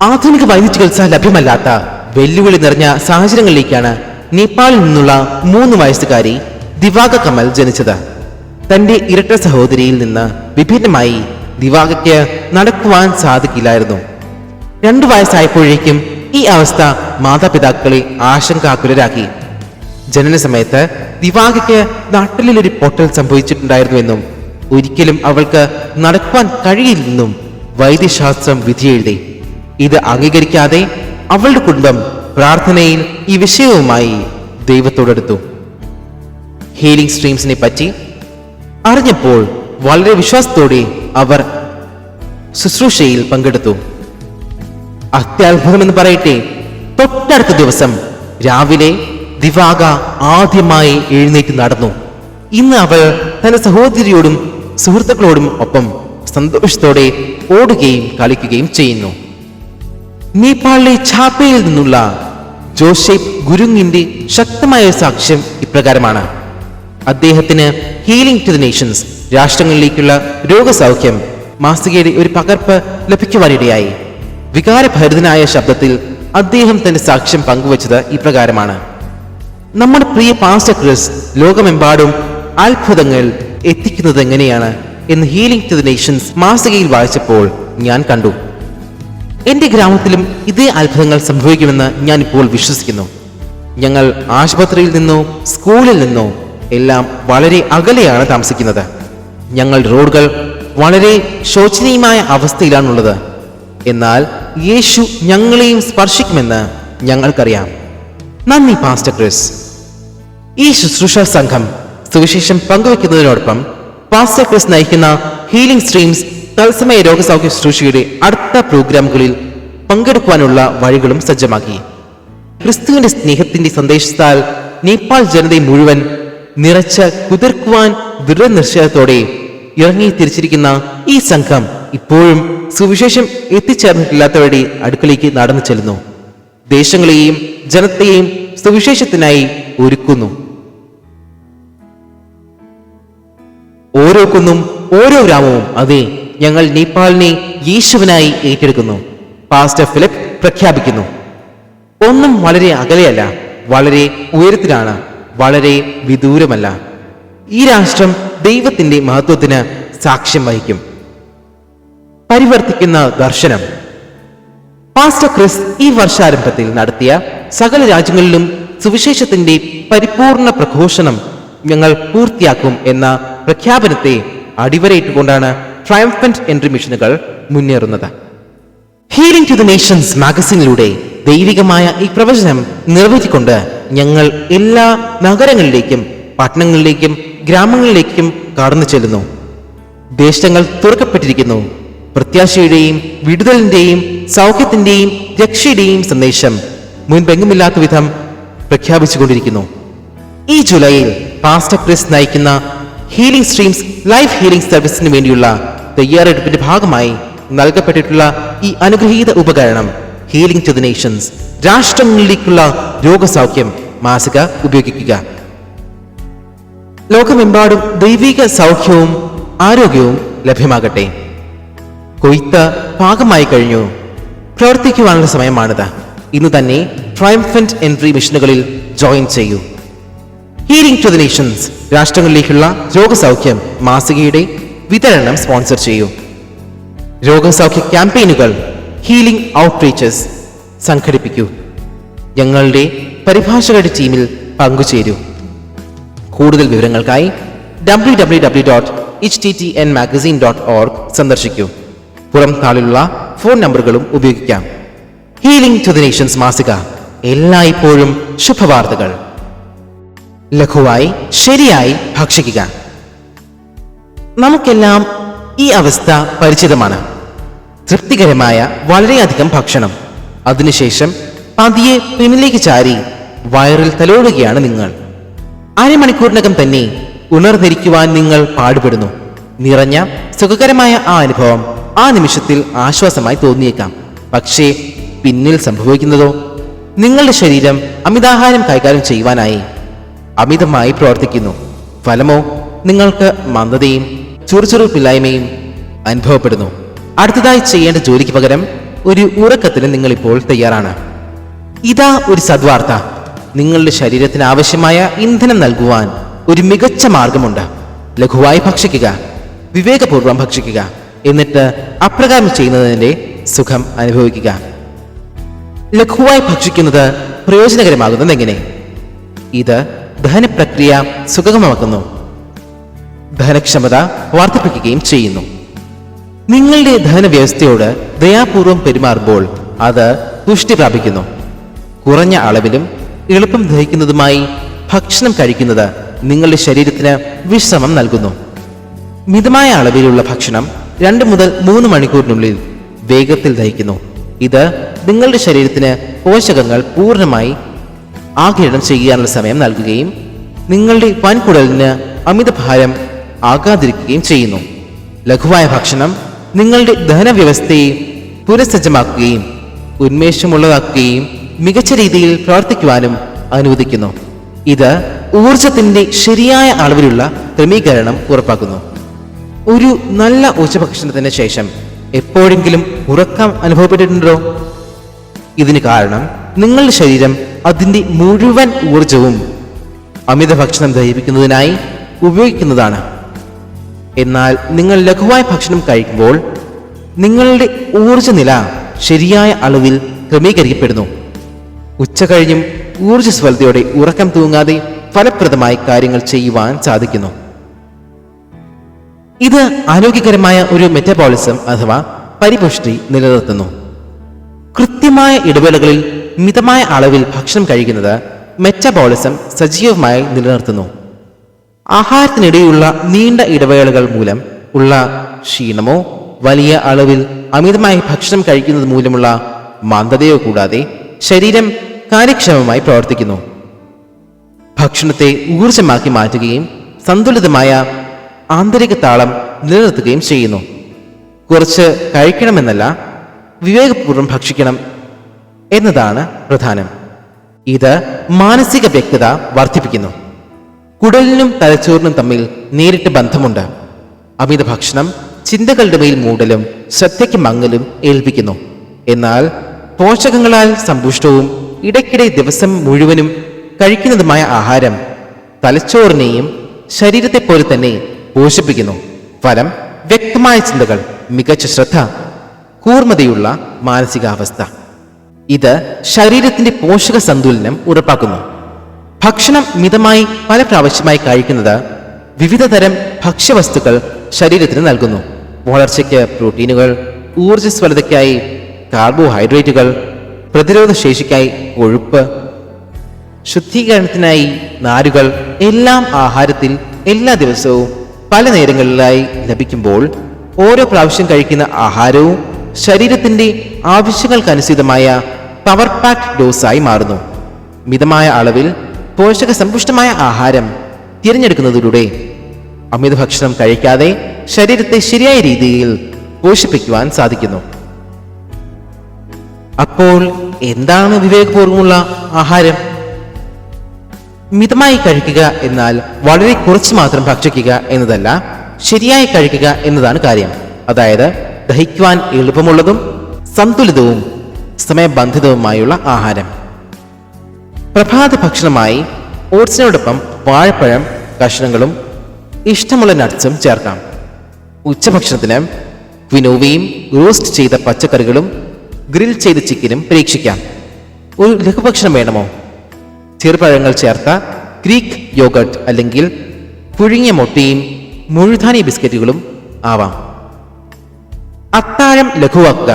ആധുനിക വൈദ്യചികിത്സ ലഭ്യമല്ലാത്ത വെല്ലുവിളി നിറഞ്ഞ സാഹചര്യങ്ങളിലേക്കാണ് നേപ്പാളിൽ നിന്നുള്ള 3 വയസ്സുകാരി ദിവാക കമൽ ജനിച്ചത്. തന്റെ ഇരട്ട സഹോദരിയിൽ നിന്ന് വിഭിന്നമായി ദിവാകയ്ക്ക് നടക്കുവാൻ സാധിക്കില്ലായിരുന്നു. 2 വയസ്സായപ്പോഴേക്കും ഈ അവസ്ഥ മാതാപിതാക്കളെ ആശങ്കാകുലരാക്കി. ജനന സമയത്ത് ദിവാകയ്ക്ക് നട്ടലിലൊരു പൊട്ടൽ സംഭവിച്ചിട്ടുണ്ടായിരുന്നുവെന്നും ഒരിക്കലും അവൾക്ക് നടക്കുവാൻ കഴിയില്ലെന്നും വൈദ്യശാസ്ത്രം വിധിയെഴുതി. ഇത് അംഗീകരിക്കാതെ അവളുടെ കുടുംബം പ്രാർത്ഥനയിൽ ഈ വിഷയവുമായി ദൈവത്തോടെടുത്തു. ഹീലിംഗ് സ്ട്രീംസിനെ പറ്റി അറിഞ്ഞപ്പോൾ വളരെ വിശ്വാസത്തോടെ അവർ ശുശ്രൂഷയിൽ പങ്കെടുത്തു. അത്യാത്ഭുതമെന്ന് പറയട്ടെ, തൊട്ടടുത്ത ദിവസം രാവിലെ ദിവാക ആദ്യമായി എഴുന്നേറ്റ് നടന്നു. ഇന്ന് അവൾ തന്റെ സഹോദരിയോടും സുഹൃത്തുക്കളോടും ഒപ്പം സന്തോഷത്തോടെ ഓടുകയും കളിക്കുകയും ചെയ്യുന്നു. നേപ്പാളിലെ ഛാപ്പയിൽ നിന്നുള്ള ജോസെഫ് ഗുരുങ്ങിന്റെ ശക്തമായ സാക്ഷ്യം ഇപ്രകാരമാണ്. അദ്ദേഹത്തിന് ഹീലിംഗ് ടു ദ നേഷൻസ്, രാഷ്ട്രങ്ങളിലേക്കുള്ള രോഗസൗഖ്യം മാസികയുടെ ഒരു പകർപ്പ് ലഭിക്കുവാനിടയായി. വികാരഭരിതനായ ശബ്ദത്തിൽ അദ്ദേഹം തന്റെ സാക്ഷ്യം പങ്കുവച്ചത് ഇപ്രകാരമാണ്. നമ്മുടെ പ്രിയ പാസ്റ്റർ ക്രിസ് ലോകമെമ്പാടും അത്ഭുതങ്ങൾ എത്തിക്കുന്നത് എങ്ങനെയാണ് എന്ന് ഹീലിംഗ് ടു ദ നേഷൻസ് മാസികയിൽ വായിച്ചപ്പോൾ ഞാൻ കണ്ടു. എന്റെ ഗ്രാമത്തിലും ഇതേ അത്ഭുതങ്ങൾ സംഭവിക്കുമെന്ന് ഞാൻ ഇപ്പോൾ വിശ്വസിക്കുന്നു. ഞങ്ങൾ ആശുപത്രിയിൽ നിന്നോ സ്കൂളിൽ നിന്നോ എല്ലാം വളരെ അകലെയാണ് താമസിക്കുന്നത്. ഞങ്ങൾ റോഡുകൾ വളരെ ശോചനീയമായ അവസ്ഥയിലാണുള്ളത്. എന്നാൽ യേശു ഞങ്ങളെയും സ്പർശിക്കുമെന്ന് ഞങ്ങൾക്കറിയാം. നന്ദി പാസ്റ്റർ ക്രിസ്. ഈ ശുശ്രൂഷ സംഘം സുവിശേഷം പങ്കുവെക്കുന്നതിനോടൊപ്പം പാസ്റ്റർ ക്രിസ് നയിക്കുന്ന ഹീലിംഗ് സ്ട്രീംസ് തത്സമയ രോഗസൗഖ്യ ശുശ്രൂഷയുടെ അടുത്ത പ്രോഗ്രാമുകളിൽ പങ്കെടുക്കുവാനുള്ള വഴികളും സജ്ജമാക്കി. ക്രിസ്തുവിന്റെ സ്നേഹത്തിന്റെ സന്ദേശത്താൽ നേപ്പാൾ ജനതയെ മുഴുവൻ നിറച്ച് കുതിർക്കുവാൻ ദൃഢനിശ്ചയത്തോടെ ഇറങ്ങി തിരിച്ചിരിക്കുന്ന ഈ സംഘം ഇപ്പോഴും സുവിശേഷം എത്തിച്ചേർന്നിട്ടില്ലാത്തവരുടെ അടുക്കലേക്ക് നടന്നു ചെല്ലുന്നു. ദേശങ്ങളെയും ജനത്തെയും സുവിശേഷത്തിനായി ഒരുക്കുന്നു. ഓരോ കുന്നും ഓരോ ഗ്രാമവും അതെ, ഞങ്ങൾ നേപ്പാളിനെ യേശുവിനായി ഏറ്റെടുക്കുന്നു, പാസ്റ്റർ ഫിലിപ്പ് പ്രഖ്യാപിക്കുന്നു. ഒന്നും വളരെ അകലെയല്ല, വളരെ ഉയരത്തിലാണ്, വളരെ വിദൂരമല്ല. ഈ രാഷ്ട്രം ദൈവത്തിന്റെ മഹത്വത്തിന് സാക്ഷ്യം വഹിക്കും. പരിവർത്തിക്കുന്ന ദർശനം. പാസ്റ്റർ ക്രിസ് ഈ വർഷാരംഭത്തിൽ നടത്തിയ സകല രാജ്യങ്ങളിലും സുവിശേഷത്തിന്റെ പരിപൂർണ പ്രഘോഷണം ഞങ്ങൾ പൂർത്തിയാക്കും എന്ന പ്രഖ്യാപനത്തെ അടിവരയിട്ടുകൊണ്ടാണ് ട്രയംഫന്റ് എൻട്രി മിഷനുകൾ മുന്നേറുന്നത്. ഹീലിംഗ് ടു ദ നേഷൻസ് മാഗസിനിലൂടെ ദൈവികമായ ഈ പ്രവചനം നിറവേറ്റിക്കൊണ്ട് ഞങ്ങൾ എല്ലാ നഗരങ്ങളിലേക്കും പട്ടണങ്ങളിലേക്കും ഗ്രാമങ്ങളിലേക്കും കടന്നു ചെല്ലുന്നു. ദേശങ്ങൾ തുറക്കപ്പെട്ടിരിക്കുന്നു. പ്രത്യാശയുടെയും വിടുതലിന്റെയും സൗഖ്യത്തിന്റെയും രക്ഷയുടെയും സന്ദേശം മുൻപെങ്ങുമില്ലാത്ത വിധം പ്രഖ്യാപിച്ചുകൊണ്ടിരിക്കുന്നു. ഈ ജൂലൈയിൽ പാസ്റ്റർ ക്രിസ് നയിക്കുന്ന ഹീലിംഗ് സ്ട്രീംസ് ലൈഫ് ഹീലിംഗ് സർവീസിന് വേണ്ടിയുള്ള തയ്യാറെടുപ്പിന്റെ ഭാഗമായി നൽകപ്പെട്ടിട്ടുള്ള ഈ അനുഗ്രഹീത ഉപകരണം ഹീലിംഗ് ടു ദ നേഷൻസ്, രാഷ്ട്രങ്ങളിലേക്കുള്ള രോഗസൗഖ്യം മാസിക ഉപയോഗിക്കുക. ലോകമെമ്പാടും ദൈവിക സൗഖ്യവും ആരോഗ്യവും ലഭ്യമാകട്ടെ. കൊയ്ത്ത് പാകമായി കഴിഞ്ഞു. പ്രവർത്തിക്കുവാനുള്ള സമയമാണിത്. ഇന്ന് തന്നെ ട്രയംഫന്റ് എൻട്രി മിഷനുകളിൽ ജോയിൻ ചെയ്യൂ. ഹീലിംഗ് ടു ദി നേഷൻസ് രാഷ്ട്രങ്ങളിലേക്കുള്ള രോഗസൗഖ്യം മാസികയുടെ വിതരണം സ്പോൺസർ ചെയ്യൂ. രോഗസൗഖ്യ ക്യാമ്പയിനുകൾ, ഹീലിംഗ് ഔട്ട്റീച്ചസ് സംഘടിപ്പിക്കൂ. ഞങ്ങളുടെ പരിഭാഷകരുടെ ടീമിൽ പങ്കുചേരൂ. കൂടുതൽ വിവരങ്ങൾക്കായി www.htnmagazine.org സന്ദർശിക്കൂ. പുറം താളിലുള്ള ഫോൺ നമ്പറുകളും ഉപയോഗിക്കാം. ഹീലിംഗ് ടു ദി നേഷൻസ് മാസിക, എല്ലായ്പ്പോഴും ശുഭവാർത്തകൾ. ലഘുവായി ശരിയായി ഭക്ഷിക്കുക. നമുക്കെല്ലാം ഈ അവസ്ഥ പരിചിതമാണ്. തൃപ്തികരമായ വളരെയധികം ഭക്ഷണം, അതിനുശേഷം പതിയെ പിന്നിലേക്ക് ചാരി വയറിൽ തലോടുകയാണ് നിങ്ങൾ. അരമണിക്കൂറിനകം തന്നെ ഉണർന്നിരിക്കുവാൻ നിങ്ങൾ പാടുപെടുന്നു. നിറഞ്ഞ സുഖകരമായ ആ അനുഭവം ആ നിമിഷത്തിൽ ആശ്വാസമായി തോന്നിയേക്കാം. പക്ഷേ പിന്നിൽ സംഭവിക്കുന്നതോ, നിങ്ങളുടെ ശരീരം അമിതാഹാരം കൈകാര്യം ചെയ്യുവാനായി അമിതമായി പ്രവർത്തിക്കുന്നു. ഫലമോ നിങ്ങൾക്ക് മന്ദതയും ചുറുചുറുപ്പില്ലായ്മയും അനുഭവപ്പെടുന്നു. അടുത്തതായി ചെയ്യേണ്ട ജോലിക്ക് പകരം ഒരു ഉറക്കത്തിന് നിങ്ങൾ ഇപ്പോൾ തയ്യാറാണ്. ഇതാ ഒരു സദ്വാർത്ത. നിങ്ങളുടെ ശരീരത്തിന് ആവശ്യമായ ഇന്ധനം നൽകുവാൻ ഒരു മികച്ച മാർഗമുണ്ട്. ലഘുവായി ഭക്ഷിക്കുക, വിവേകപൂർവ്വം ഭക്ഷിക്കുക. എന്നിട്ട് അപ്രകാരം ചെയ്യുന്നതിന്റെ സുഖം അനുഭവിക്കുക. ലഘുവായി ഭക്ഷിക്കുന്നത് പ്രയോജനകരമാകുന്നത് എങ്ങനെ? ഇത് ദഹനപ്രക്രിയ സുഗമമാക്കുന്നു, ദഹനക്ഷമത വർദ്ധിപ്പിക്കുകയും ചെയ്യുന്നു. നിങ്ങളുടെ ദഹന വ്യവസ്ഥയോട് ദയാപൂർവം പെരുമാറുമ്പോൾ അത് പുഷ്ടി പ്രാപിക്കുന്നു. കുറഞ്ഞ അളവിലും എളുപ്പം ദഹിക്കുന്നതുമായി ഭക്ഷണം കഴിക്കുന്നത് നിങ്ങളുടെ ശരീരത്തിന് വിശ്രമം നൽകുന്നു. മിതമായ അളവിലുള്ള ഭക്ഷണം 2 മുതൽ 3 മണിക്കൂറിനുള്ളിൽ വേഗത്തിൽ ദഹിക്കുന്നു. ഇത് നിങ്ങളുടെ ശരീരത്തിന് പോഷകങ്ങൾ പൂർണ്ണമായി ആഗിരണം ചെയ്യാനുള്ള സമയം നൽകുകയും നിങ്ങളുടെ വൻകുടലിന് അമിതഭാരം ആകാതിരിക്കുകയും ചെയ്യുന്നു. ലഘുവായ ഭക്ഷണം നിങ്ങളുടെ ദഹന വ്യവസ്ഥയെ പുനഃസജ്ജമാക്കുകയും ഉന്മേഷമുള്ളതാക്കുകയും മികച്ച രീതിയിൽ പ്രവർത്തിക്കുവാനും അനുവദിക്കുന്നു. ഇത് ഊർജത്തിന്റെ ശരിയായ അളവിലുള്ള ക്രമീകരണം ഉറപ്പാക്കുന്നു. ഒരു നല്ല ഉച്ചഭക്ഷണത്തിന് ശേഷം എപ്പോഴെങ്കിലും ഉറക്കം അനുഭവപ്പെട്ടിട്ടുണ്ടോ? ഇതിന് കാരണം നിങ്ങളുടെ ശരീരം അതിന്റെ മുഴുവൻ ഊർജവും അമിത ഭക്ഷണം ദഹിപ്പിക്കുന്നതിനായി ഉപയോഗിക്കുന്നതാണ്. എന്നാൽ നിങ്ങൾ ലഘുവായ ഭക്ഷണം കഴിക്കുമ്പോൾ നിങ്ങളുടെ ഊർജനില ശരിയായ അളവിൽ ക്രമീകരിക്കപ്പെടുന്നു. ഉച്ച കഴിഞ്ഞും ഊർജ്ജസ്വലതയോടെ ഉറക്കം തൂങ്ങാതെ ഫലപ്രദമായി കാര്യങ്ങൾ ചെയ്യുവാൻ സാധിക്കുന്നു. ഇത് ആരോഗ്യകരമായ ഒരു മെറ്റബോളിസം അഥവാ പരിപുഷ്ടി നിലനിർത്തുന്നു. കൃത്യമായ ഇടവേളകളിൽ മിതമായ അളവിൽ ഭക്ഷണം കഴിക്കുന്നത് മെറ്റബോളിസം സജീവമായി നിലനിർത്തുന്നു. ആഹാരത്തിനിടെയുള്ള നീണ്ട ഇടവേളകൾ മൂലം ഉള്ള ക്ഷീണമോ വലിയ അളവിൽ അമിതമായി ഭക്ഷണം കഴിക്കുന്നത് മൂലമുള്ള മന്ദതയോ കൂടാതെ ശരീരം കാര്യക്ഷമമായി പ്രവർത്തിക്കുന്നു. ഭക്ഷണത്തെ ഊർജമാക്കി മാറ്റുകയും സന്തുലിതമായ ആന്തരിക താളം നിലനിർത്തുകയും ചെയ്യുന്നു. കുറച്ച് കഴിക്കണമെന്നല്ല, വിവേകപൂർവ്വം ഭക്ഷിക്കണം എന്നതാണ് പ്രധാനം. ഇത് മാനസിക വ്യക്തത വർദ്ധിപ്പിക്കുന്നു. കുടലിനും തലച്ചോറിനും തമ്മിൽ നേരിട്ട് ബന്ധമുണ്ട്. അമിത ഭക്ഷണം ചിന്തകളുടെ മേൽ മൂടലും ശ്രദ്ധയ്ക്ക് മങ്ങലും ഏൽപ്പിക്കുന്നു. എന്നാൽ പോഷകങ്ങളാൽ സമ്പുഷ്ടവും ഇടയ്ക്കിടെ ദിവസം മുഴുവനും കഴിക്കുന്നതുമായ ആഹാരം തലച്ചോറിനെയും ശരീരത്തെ പോലെ തന്നെ പോഷിപ്പിക്കുന്നു. ഫലം വ്യക്തമായ ചിന്തകൾ, മികച്ച ശ്രദ്ധ, കൂർമ്മതയുള്ള മാനസികാവസ്ഥ. ഇത് ശരീരത്തിന്റെ പോഷക സന്തുലനം ഉറപ്പാക്കുന്നു. ഭക്ഷണം മിതമായി പല പ്രാവശ്യമായി കഴിക്കുന്നത് വിവിധ തരം ഭക്ഷ്യവസ്തുക്കൾ ശരീരത്തിന് നൽകുന്നു. വളർച്ചയ്ക്ക് പ്രോട്ടീനുകൾ, ഊർജ്ജസ്വലതയ്ക്കായി കാർബോഹൈഡ്രേറ്റുകൾ, പ്രതിരോധ ശേഷിക്കായി കൊഴുപ്പ്, ശുദ്ധീകരണത്തിനായി നാരുകൾ എല്ലാം ആഹാരത്തിൽ എല്ലാ ദിവസവും പല നേരങ്ങളിലായി ലഭിക്കുമ്പോൾ ഓരോ പ്രാവശ്യം കഴിക്കുന്ന ആഹാരവും ശരീരത്തിന്റെ ആവശ്യങ്ങൾക്കനുസൃതമായ പവർ പാക്ഡ് ഡോസായി മാറുന്നു. മിതമായ അളവിൽ പോഷക സമ്പുഷ്ടമായ ആഹാരം തിരഞ്ഞെടുക്കുന്നതിലൂടെ അമിത ഭക്ഷണം കഴിക്കാതെ ശരീരത്തെ ശരിയായ രീതിയിൽ പോഷിപ്പിക്കുവാൻ സാധിക്കുന്നു. അപ്പോൾ എന്താണ് വിവേകപൂർവ്വമുള്ള ആഹാരം? മിതമായി കഴിക്കുക എന്നാൽ വളരെ കുറച്ച് മാത്രം ഭക്ഷിക്കുക എന്നതല്ല, ശരിയായി കഴിക്കുക എന്നതാണ് കാര്യം. അതായത് ദഹിക്കുവാൻ എളുപ്പമുള്ളതും സന്തുലിതവും സമയബന്ധിതവുമായുള്ള ആഹാരം. പ്രഭാത ഭക്ഷണമായി ഓട്സിനോടൊപ്പം വാഴപ്പഴം കഷ്ണങ്ങളും ഇഷ്ടമുള്ള നട്ട്സും ചേർക്കാം. ഉച്ചഭക്ഷണത്തിന് ക്വിനോവയും റോസ്റ്റ് ചെയ്ത പച്ചക്കറികളും ഗ്രിൽ ചെയ്ത ചിക്കനും പരീക്ഷിക്കാം. ഒരു ലഘുഭക്ഷണം വേണമോ? ചെറുപഴങ്ങൾ ചേർത്ത ഗ്രീക്ക് യോഗട്ട് അല്ലെങ്കിൽ പുഴുങ്ങിയ മുട്ടയും മുഴുധാന്യ ബിസ്ക്കറ്റുകളും ആവാം. അത്താഴം ലഘുവാക്കുക.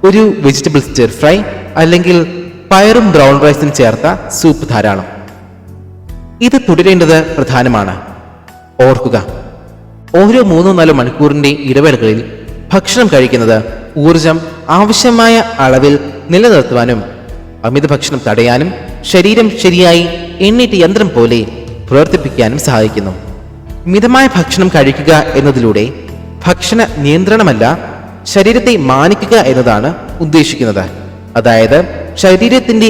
ഒരു വെജിറ്റബിൾ സ്റ്റിർ ഫ്രൈ അല്ലെങ്കിൽ പയറും ബ്രൗൺ റൈസും ചേർത്ത സൂപ്പ് ധാരാളം. ഇത് തുടരേണ്ടത് പ്രധാനമാണ്. ഓർക്കുക, ഓരോ 3-4 മണിക്കൂറിന്റെ ഇടവേളകളിൽ ഭക്ഷണം കഴിക്കുന്നത് ഊർജം ആവശ്യമായ അളവിൽ നിലനിർത്തുവാനും അമിത ഭക്ഷണം തടയാനും ശരീരം ശരിയായി എണ്ണീട്ട് യന്ത്രം പോലെ പ്രവർത്തിപ്പിക്കാനും സഹായിക്കുന്നു. മിതമായ ഭക്ഷണം കഴിക്കുക എന്നതിലൂടെ ഭക്ഷണ നിയന്ത്രണമല്ല, ശരീരത്തെ മാനിക്കുക എന്നതാണ് ഉദ്ദേശിക്കുന്നത്. അതായത് ശരീരത്തിന്റെ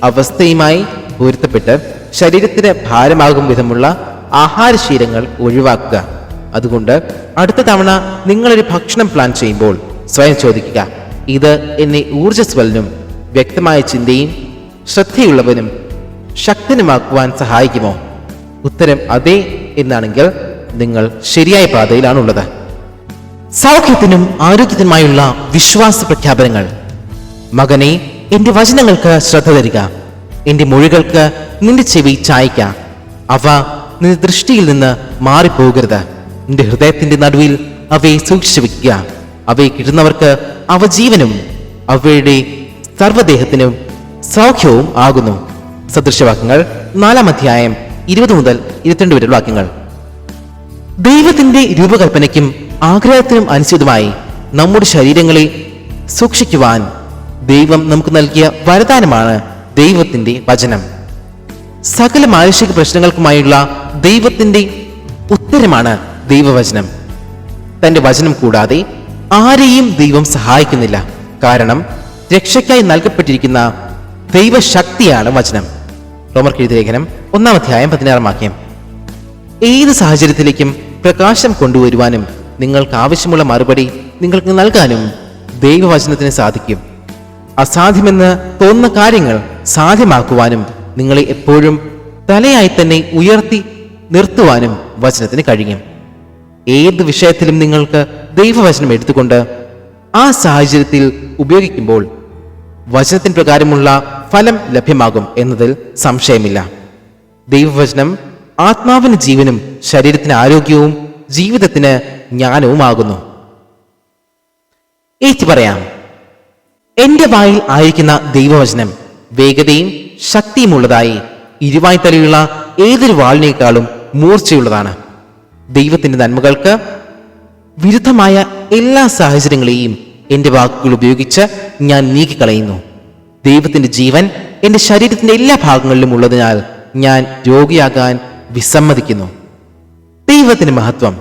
അവസ്ഥയുമായി പൊരുത്തപ്പെട്ട് ശരീരത്തിന് ഭാരമാകും വിധമുള്ള ആഹാരശീലങ്ങൾ ഒഴിവാക്കുക. അതുകൊണ്ട് അടുത്ത തവണ നിങ്ങളൊരു ഭക്ഷണം പ്ലാൻ ചെയ്യുമ്പോൾ സ്വയം ചോദിക്കുക, ഇത് എന്നെ ഊർജ്ജസ്വലനും വ്യക്തമായ ചിന്തയും ശ്രദ്ധയുള്ളവനും ശക്തനുമാക്കുവാൻ സഹായിക്കുമോ? ഉത്തരം അതെ എന്നാണെങ്കിൽ നിങ്ങൾ ശരിയായ പാതയിലാണുള്ളത്. സൗഖ്യത്തിനും ആരോഗ്യത്തിനുമായുള്ള വിശ്വാസ പ്രഖ്യാപനങ്ങൾ. മകനെ, എന്റെ വചനങ്ങൾക്ക് ശ്രദ്ധ തരിക. എന്റെ മൊഴികൾക്ക് നിന്റെ ചെവി ചായ്ക്ക. അവ നിന്റെ ദൃഷ്ടിയിൽ നിന്ന് മാറിപ്പോകരുത്. നിന്റെ ഹൃദയത്തിന്റെ നടുവിൽ അവയെ സൂക്ഷിച്ചു വെക്കുക. അവയെ കിട്ടുന്നവർക്ക് അവ ജീവനും അവയുടെ സർവ്വദേഹത്തിനും സൗഖ്യവും ആകുന്നു. സദൃശവാക്യങ്ങൾ 4-ാം അധ്യായം 20 മുതൽ 22 വരെയുള്ള വാക്യങ്ങൾ. ദൈവത്തിന്റെ രൂപകൽപ്പനയ്ക്കും ആഗ്രഹത്തിനും അനുസൃതമായി നമ്മുടെ ശരീരങ്ങളെ സൂക്ഷിക്കുവാൻ ദൈവം നമുക്ക് നൽകിയ വരദാനമാണ് ദൈവത്തിന്റെ വചനം. സകല മാനുഷിക പ്രശ്നങ്ങൾക്കുമായുള്ള ദൈവത്തിന്റെ ഉത്തരമാണ് ദൈവവചനം. തന്റെ വചനം കൂടാതെ ആരെയും ദൈവം സഹായിക്കുന്നില്ല. കാരണം രക്ഷയ്ക്കായി നൽകപ്പെട്ടിരിക്കുന്ന ദൈവശക്തിയാണ് വചനം. റോമർക്കെഴുതിയ ലേഖനം 1-ാം അധ്യായം 16-ാം വാക്യം. ഏത് സാഹചര്യത്തിലേക്കും പ്രകാശം കൊണ്ടുവരുവാനും നിങ്ങൾക്ക് ആവശ്യമുള്ള മറുപടി നിങ്ങൾക്ക് നൽകാനും ദൈവവചനത്തിന് സാധിക്കും. അസാധ്യമെന്ന് തോന്നുന്ന കാര്യങ്ങൾ സാധ്യമാക്കുവാനും നിങ്ങളെ എപ്പോഴും തലയായി തന്നെ ഉയർത്തി നിർത്തുവാനും വചനത്തിന് കഴിയും. ഏത് വിഷയത്തിലും നിങ്ങൾക്ക് ദൈവവചനം എടുത്തുകൊണ്ട് ആ സാഹചര്യത്തിൽ ഉപയോഗിക്കുമ്പോൾ വചനത്തിന് പ്രകാരമുള്ള ഫലം ലഭ്യമാകും എന്നതിൽ സംശയമില്ല. ദൈവവചനം ആത്മാവിന് ജീവനും ശരീരത്തിന് ആരോഗ്യവും ജീവിതത്തിന് ജ്ഞാനവുമാകുന്നു. ഏറ്റു പറയാം, എന്റെ വായിൽ ആയിരിക്കുന്ന ദൈവവചനം വേഗതയും ശക്തിയുമുള്ളതായി ഇരുവായ്ത്തലയുള്ള ഏതൊരു വാളിനേക്കാളും മൂർച്ചയുള്ളതാണ്. ദൈവത്തിന്റെ നന്മകൾക്ക് വിരുദ്ധമായ എല്ലാ സാഹചര്യങ്ങളെയും എന്റെ വാക്കുകൾ ഉപയോഗിച്ച് ഞാൻ നീക്കിക്കളയുന്നു. ദൈവത്തിന്റെ ജീവൻ എന്റെ ശരീരത്തിന്റെ എല്ലാ ഭാഗങ്ങളിലും ഉള്ളതിനാൽ ഞാൻ രോഗിയാകാൻ വിസമ്മതിക്കുന്നു. ദൈവത്തിന് മഹത്വം.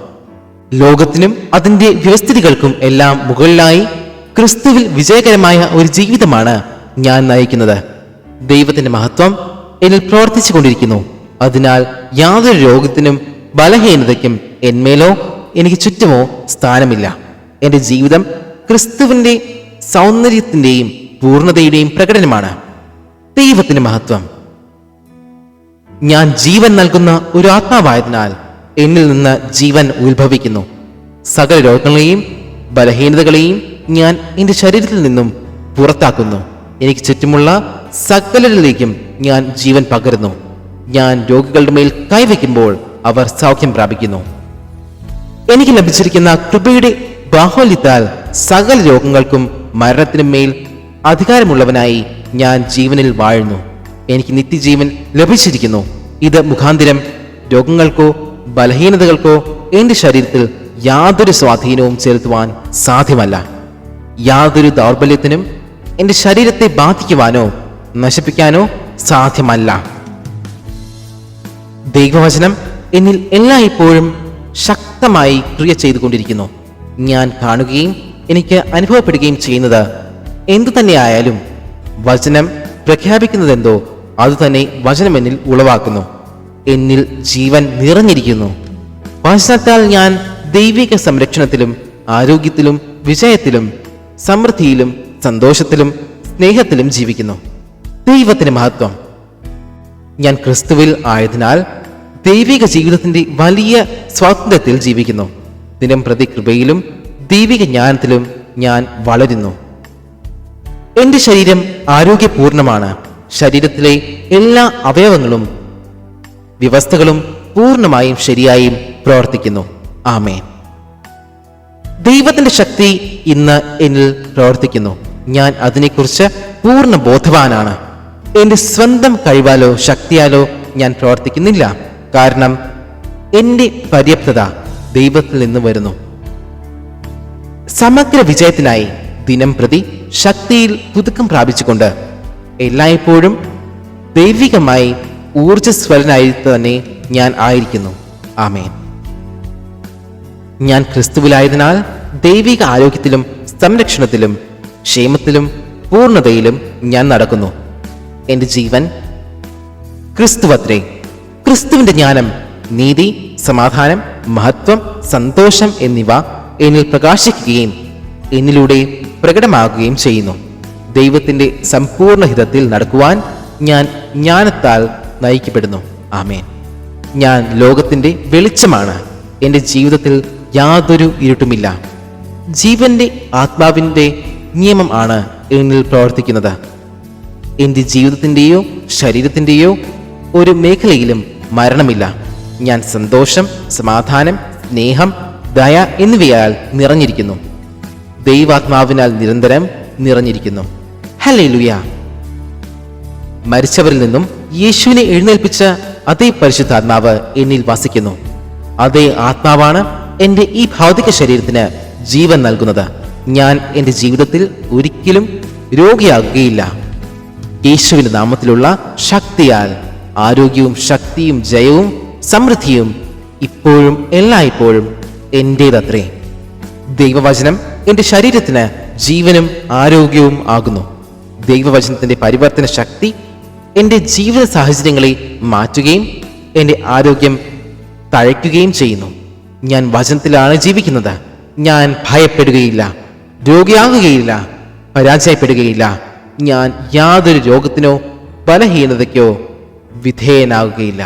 ലോകത്തിനും അതിന്റെ വ്യവസ്ഥിതികൾക്കും എല്ലാം മുകളിലായി ക്രിസ്തുവിൽ വിജയകരമായ ഒരു ജീവിതമാണ് ഞാൻ നയിക്കുന്നത്. ദൈവത്തിന്റെ മഹത്വം എന്നിൽ പ്രവർത്തിച്ചു കൊണ്ടിരിക്കുന്നു. അതിനാൽ യാതൊരു രോഗത്തിനും ബലഹീനതയ്ക്കും എന്മേലോ എനിക്ക് ചുറ്റുമോ സ്ഥാനമില്ല. എന്റെ ജീവിതം ക്രിസ്തുവിന്റെ സൗന്ദര്യത്തിന്റെയും പൂർണ്ണതയുടെയും പ്രകടനമാണ്. ദൈവത്തിന്റെ മഹത്വം. ഞാൻ ജീവൻ നൽകുന്ന ഒരു ആത്മാവായതിനാൽ എന്നിൽ നിന്ന് ജീവൻ ഉത്ഭവിക്കുന്നു. സകല രോഗങ്ങളെയും ബലഹീനതകളെയും ഞാൻ എന്റെ ശരീരത്തിൽ നിന്നും പുറത്താക്കുന്നു. എനിക്ക് ചുറ്റുമുള്ള സകലരിലേക്കും ഞാൻ ജീവൻ പകരുന്നു. ഞാൻ രോഗികളുടെ മേൽ കൈവയ്ക്കുമ്പോൾ അവർ സൗഖ്യം പ്രാപിക്കുന്നു. എനിക്ക് ലഭിച്ചിരിക്കുന്ന കൃപയുടെ ബാഹുല്യത്താൽ സകല രോഗങ്ങൾക്കും മരണത്തിനും മേൽ അധികാരമുള്ളവനായി ഞാൻ ജീവനിൽ വാഴുന്നു. എനിക്ക് നിത്യജീവൻ ലഭിച്ചിരിക്കുന്നു. ഇത് മുഖാന്തിരം രോഗങ്ങൾക്കോ ബലഹീനതകൾക്കോ എന്റെ ശരീരത്തിൽ യാതൊരു സ്വാധീനവും ചെലുത്തുവാൻ സാധ്യമല്ല. യാതൊരു ദൗർബല്യത്തിനും എന്റെ ശരീരത്തെ ബാധിക്കുവാനോ നശിപ്പിക്കാനോ സാധ്യമല്ല. ദൈവവചനം എന്നിൽ എല്ലായ്പ്പോഴും ശക്തമായി ക്രിയ ചെയ്തുകൊണ്ടിരിക്കുന്നു. ഞാൻ കാണുകയും എനിക്ക് അനുഭവപ്പെടുകയും ചെയ്യുന്നത് എന്തു തന്നെയായാലും വചനം പ്രഖ്യാപിക്കുന്നതെന്തോ അതുതന്നെ വചനം എന്നിൽ ഉളവാക്കുന്നു. എന്നിൽ ജീവൻ നിറഞ്ഞിരിക്കുന്നു. വചനത്താൽ ഞാൻ ദൈവിക സംരക്ഷണത്തിലും ആരോഗ്യത്തിലും വിജയത്തിലും സമൃദ്ധിയിലും സന്തോഷത്തിലും സ്നേഹത്തിലും ജീവിക്കുന്നു. ദൈവത്തിന് മഹത്വം. ഞാൻ ക്രിസ്തുവിൽ ആയതിനാൽ ദൈവിക ജീവിതത്തിന്റെ വലിയ സ്വാതന്ത്ര്യത്തിൽ ജീവിക്കുന്നു. ദിനം പ്രതി കൃപയിലും ദൈവിക ജ്ഞാനത്തിലും ഞാൻ വളരുന്നു. എന്റെ ശരീരം ആരോഗ്യപൂർണമാണ്. ശരീരത്തിലെ എല്ലാ അവയവങ്ങളും വ്യവസ്ഥകളും പൂർണ്ണമായും ശരിയായും പ്രവർത്തിക്കുന്നു. ആമേൻ. ദൈവത്തിന്റെ ശക്തി ഇന്ന് എന്നിൽ പ്രവർത്തിക്കുന്നു. ഞാൻ അതിനെക്കുറിച്ച് പൂർണ്ണ ബോധവാനാണ്. എന്റെ സ്വന്തം കഴിവാലോ ശക്തിയാലോ ഞാൻ പ്രവർത്തിക്കുന്നില്ല. കാരണം എന്റെ പര്യാപ്തത ദൈവത്തിൽ നിന്ന് വരുന്നു. സമഗ്ര വിജയത്തിനായി ദിനം പ്രതി ശക്തിയിൽ പുതുക്കം പ്രാപിച്ചുകൊണ്ട് എല്ലായ്പ്പോഴും ദൈവികമായി ഊർജ്ജസ്വലനായി തന്നെ ഞാൻ ആയിരിക്കുന്നു. ആമേൻ. ഞാൻ ക്രിസ്തുവിലായതിനാൽ ദൈവിക ആരോഗ്യത്തിലും സംരക്ഷണത്തിലും ക്ഷേമത്തിലും പൂർണ്ണതയിലും ഞാൻ നടക്കുന്നു. എന്റെ ജീവൻ ക്രിസ്തുവത്രേ. ക്രിസ്തുവിന്റെ ജ്ഞാനം, നീതി, സമാധാനം, മഹത്വം, സന്തോഷം എന്നിവ എന്നിൽ പ്രകാശിക്കുകയും എന്നിലൂടെ പ്രകടമാകുകയും ചെയ്യുന്നു. ദൈവത്തിന്റെ സമ്പൂർണ്ണ ഹിതത്തിൽ നടക്കുവാൻ ഞാൻ ജ്ഞാനത്താൽ നയിക്കപ്പെടുന്നു. ആമേൻ. ഞാൻ ലോകത്തിന്റെ വെളിച്ചമാണ്. എൻ്റെ ജീവിതത്തിൽ യാതൊരു ഇരുട്ടുമില്ല. ജീവന്റെ ആത്മാവിൻ്റെ നിയമം ആണ് എന്നിൽ പ്രവർത്തിക്കുന്നത്. എൻ്റെ ജീവിതത്തിൻ്റെയോ ശരീരത്തിൻ്റെയോ ഒരു മേഖലയിലും മരണമില്ല. ഞാൻ സന്തോഷം, സമാധാനം, സ്നേഹം, ദയ എന്നിവയാൽ നിറഞ്ഞിരിക്കുന്നു. ദൈവാത്മാവിനാൽ നിരന്തരം നിറഞ്ഞിരിക്കുന്നു. ഹല്ലേലൂയ. മരിച്ചവരിൽ നിന്നും യേശുവിനെ എഴുന്നേൽപ്പിച്ച അതേ പരിശുദ്ധാത്മാവ് എന്നിൽ വസിക്കുന്നു. അതേ ആത്മാവാണ് എൻ്റെ ഈ ഭൗതിക ശരീരത്തിന് ജീവൻ നൽകുന്നത്. ഞാൻ എൻ്റെ ജീവിതത്തിൽ ഒരിക്കലും രോഗിയാകുകയില്ല. യേശുവിൻ്റെ നാമത്തിലുള്ള ശക്തിയാൽ ആരോഗ്യവും ശക്തിയും ജയവും സമൃദ്ധിയും ഇപ്പോഴും എല്ലായ്പ്പോഴും എൻ്റേതത്രേ. ദൈവവചനം എൻ്റെ ശരീരത്തിന് ജീവനും ആരോഗ്യവും ആകുന്നു. ദൈവവചനത്തിൻ്റെ പരിവർത്തന ശക്തി എൻ്റെ ജീവിത സാഹചര്യങ്ങളെ മാറ്റുകയും എൻ്റെ ആരോഗ്യം തഴയ്ക്കുകയും ചെയ്യുന്നു. ഞാൻ വചനത്തിലാണ് ജീവിക്കുന്നത്. ഞാൻ ഭയപ്പെടുകയില്ല, രോഗിയാകുകയില്ല, പരാജയപ്പെടുകയില്ല. ഞാൻ യാതൊരു രോഗത്തിനോ ബലഹീനതയ്ക്കോ വിധേയനാകുകയില്ല.